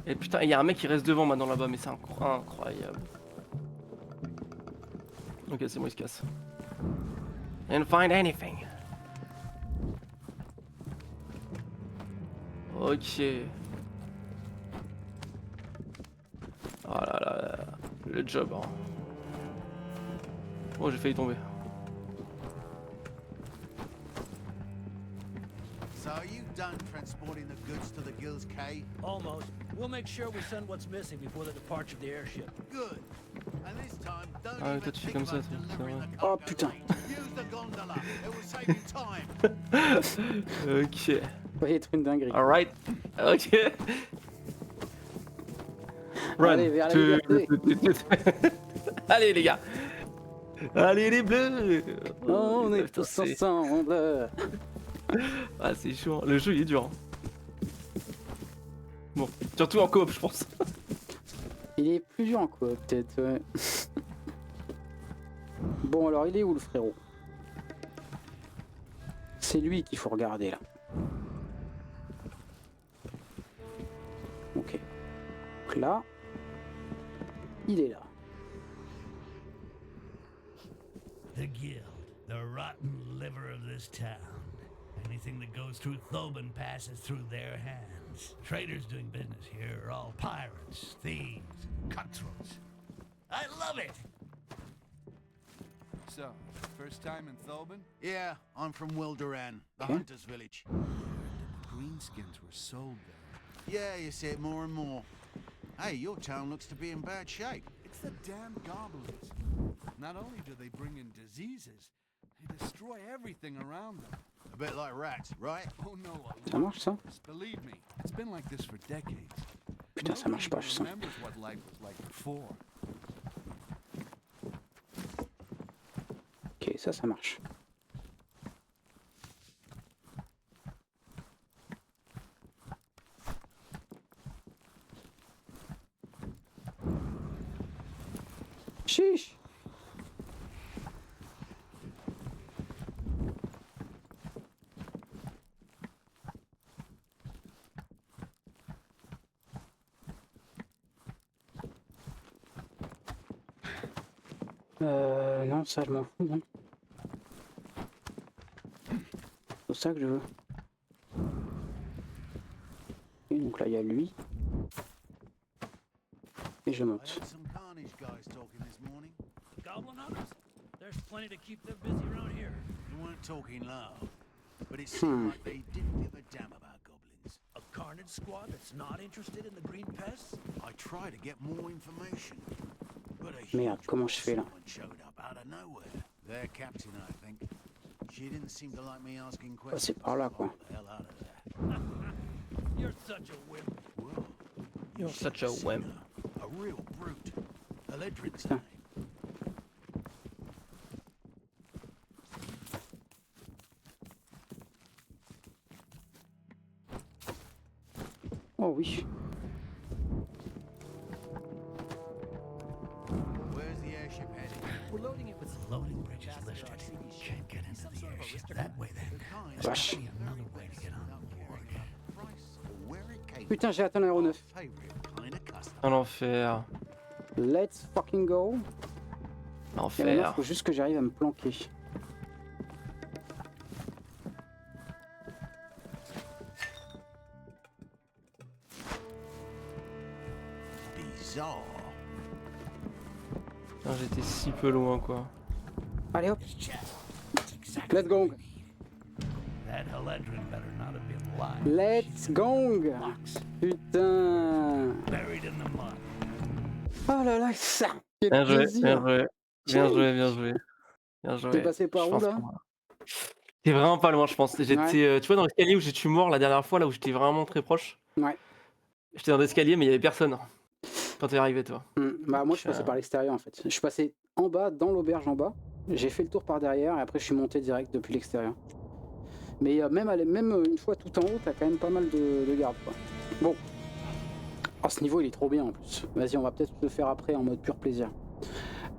Et putain, il y a un mec qui reste devant maintenant là-bas, mais c'est incroyable. Ok, c'est bon, il se casse. Didn't find anything. Ok. Oh là là là. Le job. Hein. Oh, j'ai failli tomber. So are you done transporting the goods to the Gills Cay? Almost. We'll make sure we send what's missing before the departure of the airship. Good. And this time, don't Ah, even toi, tu fais think comme ça, about toi, c'est delivering vrai. the Oh, cargo putain. late. Use the gondola. It will save you time. Ok. Ça va être une dinguerie. Alright. Ok. Run. Allez, vers la liberté. Allez les gars. Allez les bleus. On est Putain, tous c'est- ensemble. Ah c'est chaud. Le jeu il est dur. Hein. Bon, surtout en coop je pense. Il est plus dur en coop, peut-être. Ouais. Bon, alors, il est où le frérot? C'est lui qu'il faut regarder là. Ok. Donc là, il est là. The Guild, the rotten liver of this town. Anything that goes through Thoban passes through their hands. Traders doing business here are all pirates, thieves, cutthroats. I love it! So, first time in Thoban? Yeah, I'm from Wilderan, the Okay. hunter's village. Greenskins were sold there. Yeah, you see it more and more. Hey, your town looks to be in bad shape. It's the damn goblins. Not only do they bring in diseases, they destroy everything around them. A bit like rats, right? Oh no, a Ça marche ça? lot. Believe me, it's been like this for decades. Putain, ça marche pas, je sens. Remembers what life was like before. Ok, ça marche. Chiche. Non, ça je m'en fous, non. C'est ça que je veux. Et donc là il y a lui. Et je I monte. heard some carnage guys talking this morning. Goblin hunters? There's plenty to keep them busy around here. They weren't talking loud, but it seemed like they didn't give a damn about goblins. A carnage squad that's not interested in the green pests? I tried to get more information, but a Merde, huge comment je fais là? woman showed up out of nowhere. Their captain, I think. She didn't seem to like me asking questions. c'est par là, quoi. Got the hell out of there. You're such a wimp. Well, You're should such have a seen wimp. her. A real brute. Eledrin's Putain. name. Oh oui. Where's the airship heading? We're loading it with some Loading bridge is Ambassador lifted. on CD's Can't get into Some the sort of airship aristocrat. that way then. Kind. Vache. Be another way to get on board. Price or where it came Putain, j'ai atteint l'aéronef. from. Favorite kind of custom. Un enfer. Let's fucking go. Et maintenant, Enfer. faut juste que j'arrive à me planquer. Bizarre. Putain, j'étais si peu loin quoi. Allez hop, Exactly let's go. what we need. That Heledrin better not have been lying. Let's go. Box Putain. buried in the mud. Oh là là, ça. Quel Bien joué, plaisir. bien joué. Bien joué, bien joué. Bien joué. T'es passé par Je où pense là? que- T'es vraiment pas loin, je pense. J'étais, tu vois, dans l'escalier où j'ai tué mort la dernière fois, là où j'étais vraiment très proche. Ouais. J'étais dans l'escalier, mais il y avait personne quand t'es arrivé, toi. Bah moi je suis passé Donc, par l'extérieur en fait. Je suis passé en bas, dans l'auberge en bas. J'ai fait le tour par derrière et après je suis monté direct depuis l'extérieur. Mais même une fois tout en haut, t'as quand même pas mal de gardes quoi. Bon. Oh, ce niveau il est trop bien en plus. Vas-y, on va peut-être le faire après en mode pur plaisir.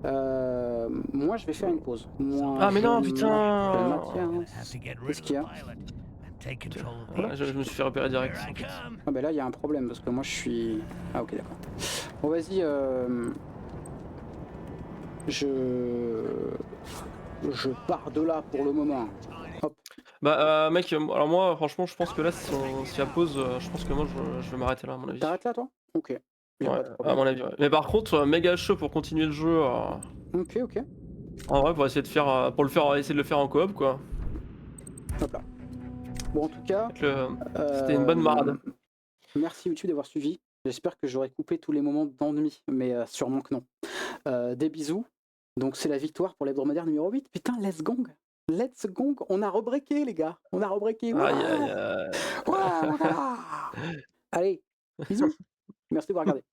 Moi je vais faire une pause. Moi, Ah, mais non, je putain. m'appelle Gonna Mathias. have to get rid Qu'est-ce of qu'il y the a? pilot and take control of the Voilà, je me suis fait repérer direct. Here I come. Ah bah là il y a un problème parce que moi je suis... Ah ok d'accord. Bon vas-y, Je pars de là pour le moment. Hop. Bah, mec, alors moi, franchement, je pense que là, si elle pose, je pense que moi, je vais m'arrêter là, à mon avis. T'arrêtes là, toi? Ok. Y a Ouais, pas de à problème. mon avis, ouais. Mais par contre, méga chaud pour continuer le jeu. Ok, ok. En vrai, pour essayer de faire, essayer de le faire en coop, quoi. Hop là. Bon, en tout cas, C'était une bonne marade. merci YouTube d'avoir suivi. J'espère que j'aurai coupé tous les moments d'ennui, mais sûrement que non. Des bisous. Donc c'est la victoire pour l'hebdomadaire numéro 8. Putain, let's gong. Let's gong. On a rebreaké, les gars. On a rebreaké. Aïe, aïe, aïe. Ouais, voilà. Allez, bisous. Merci de m'avoir regardé.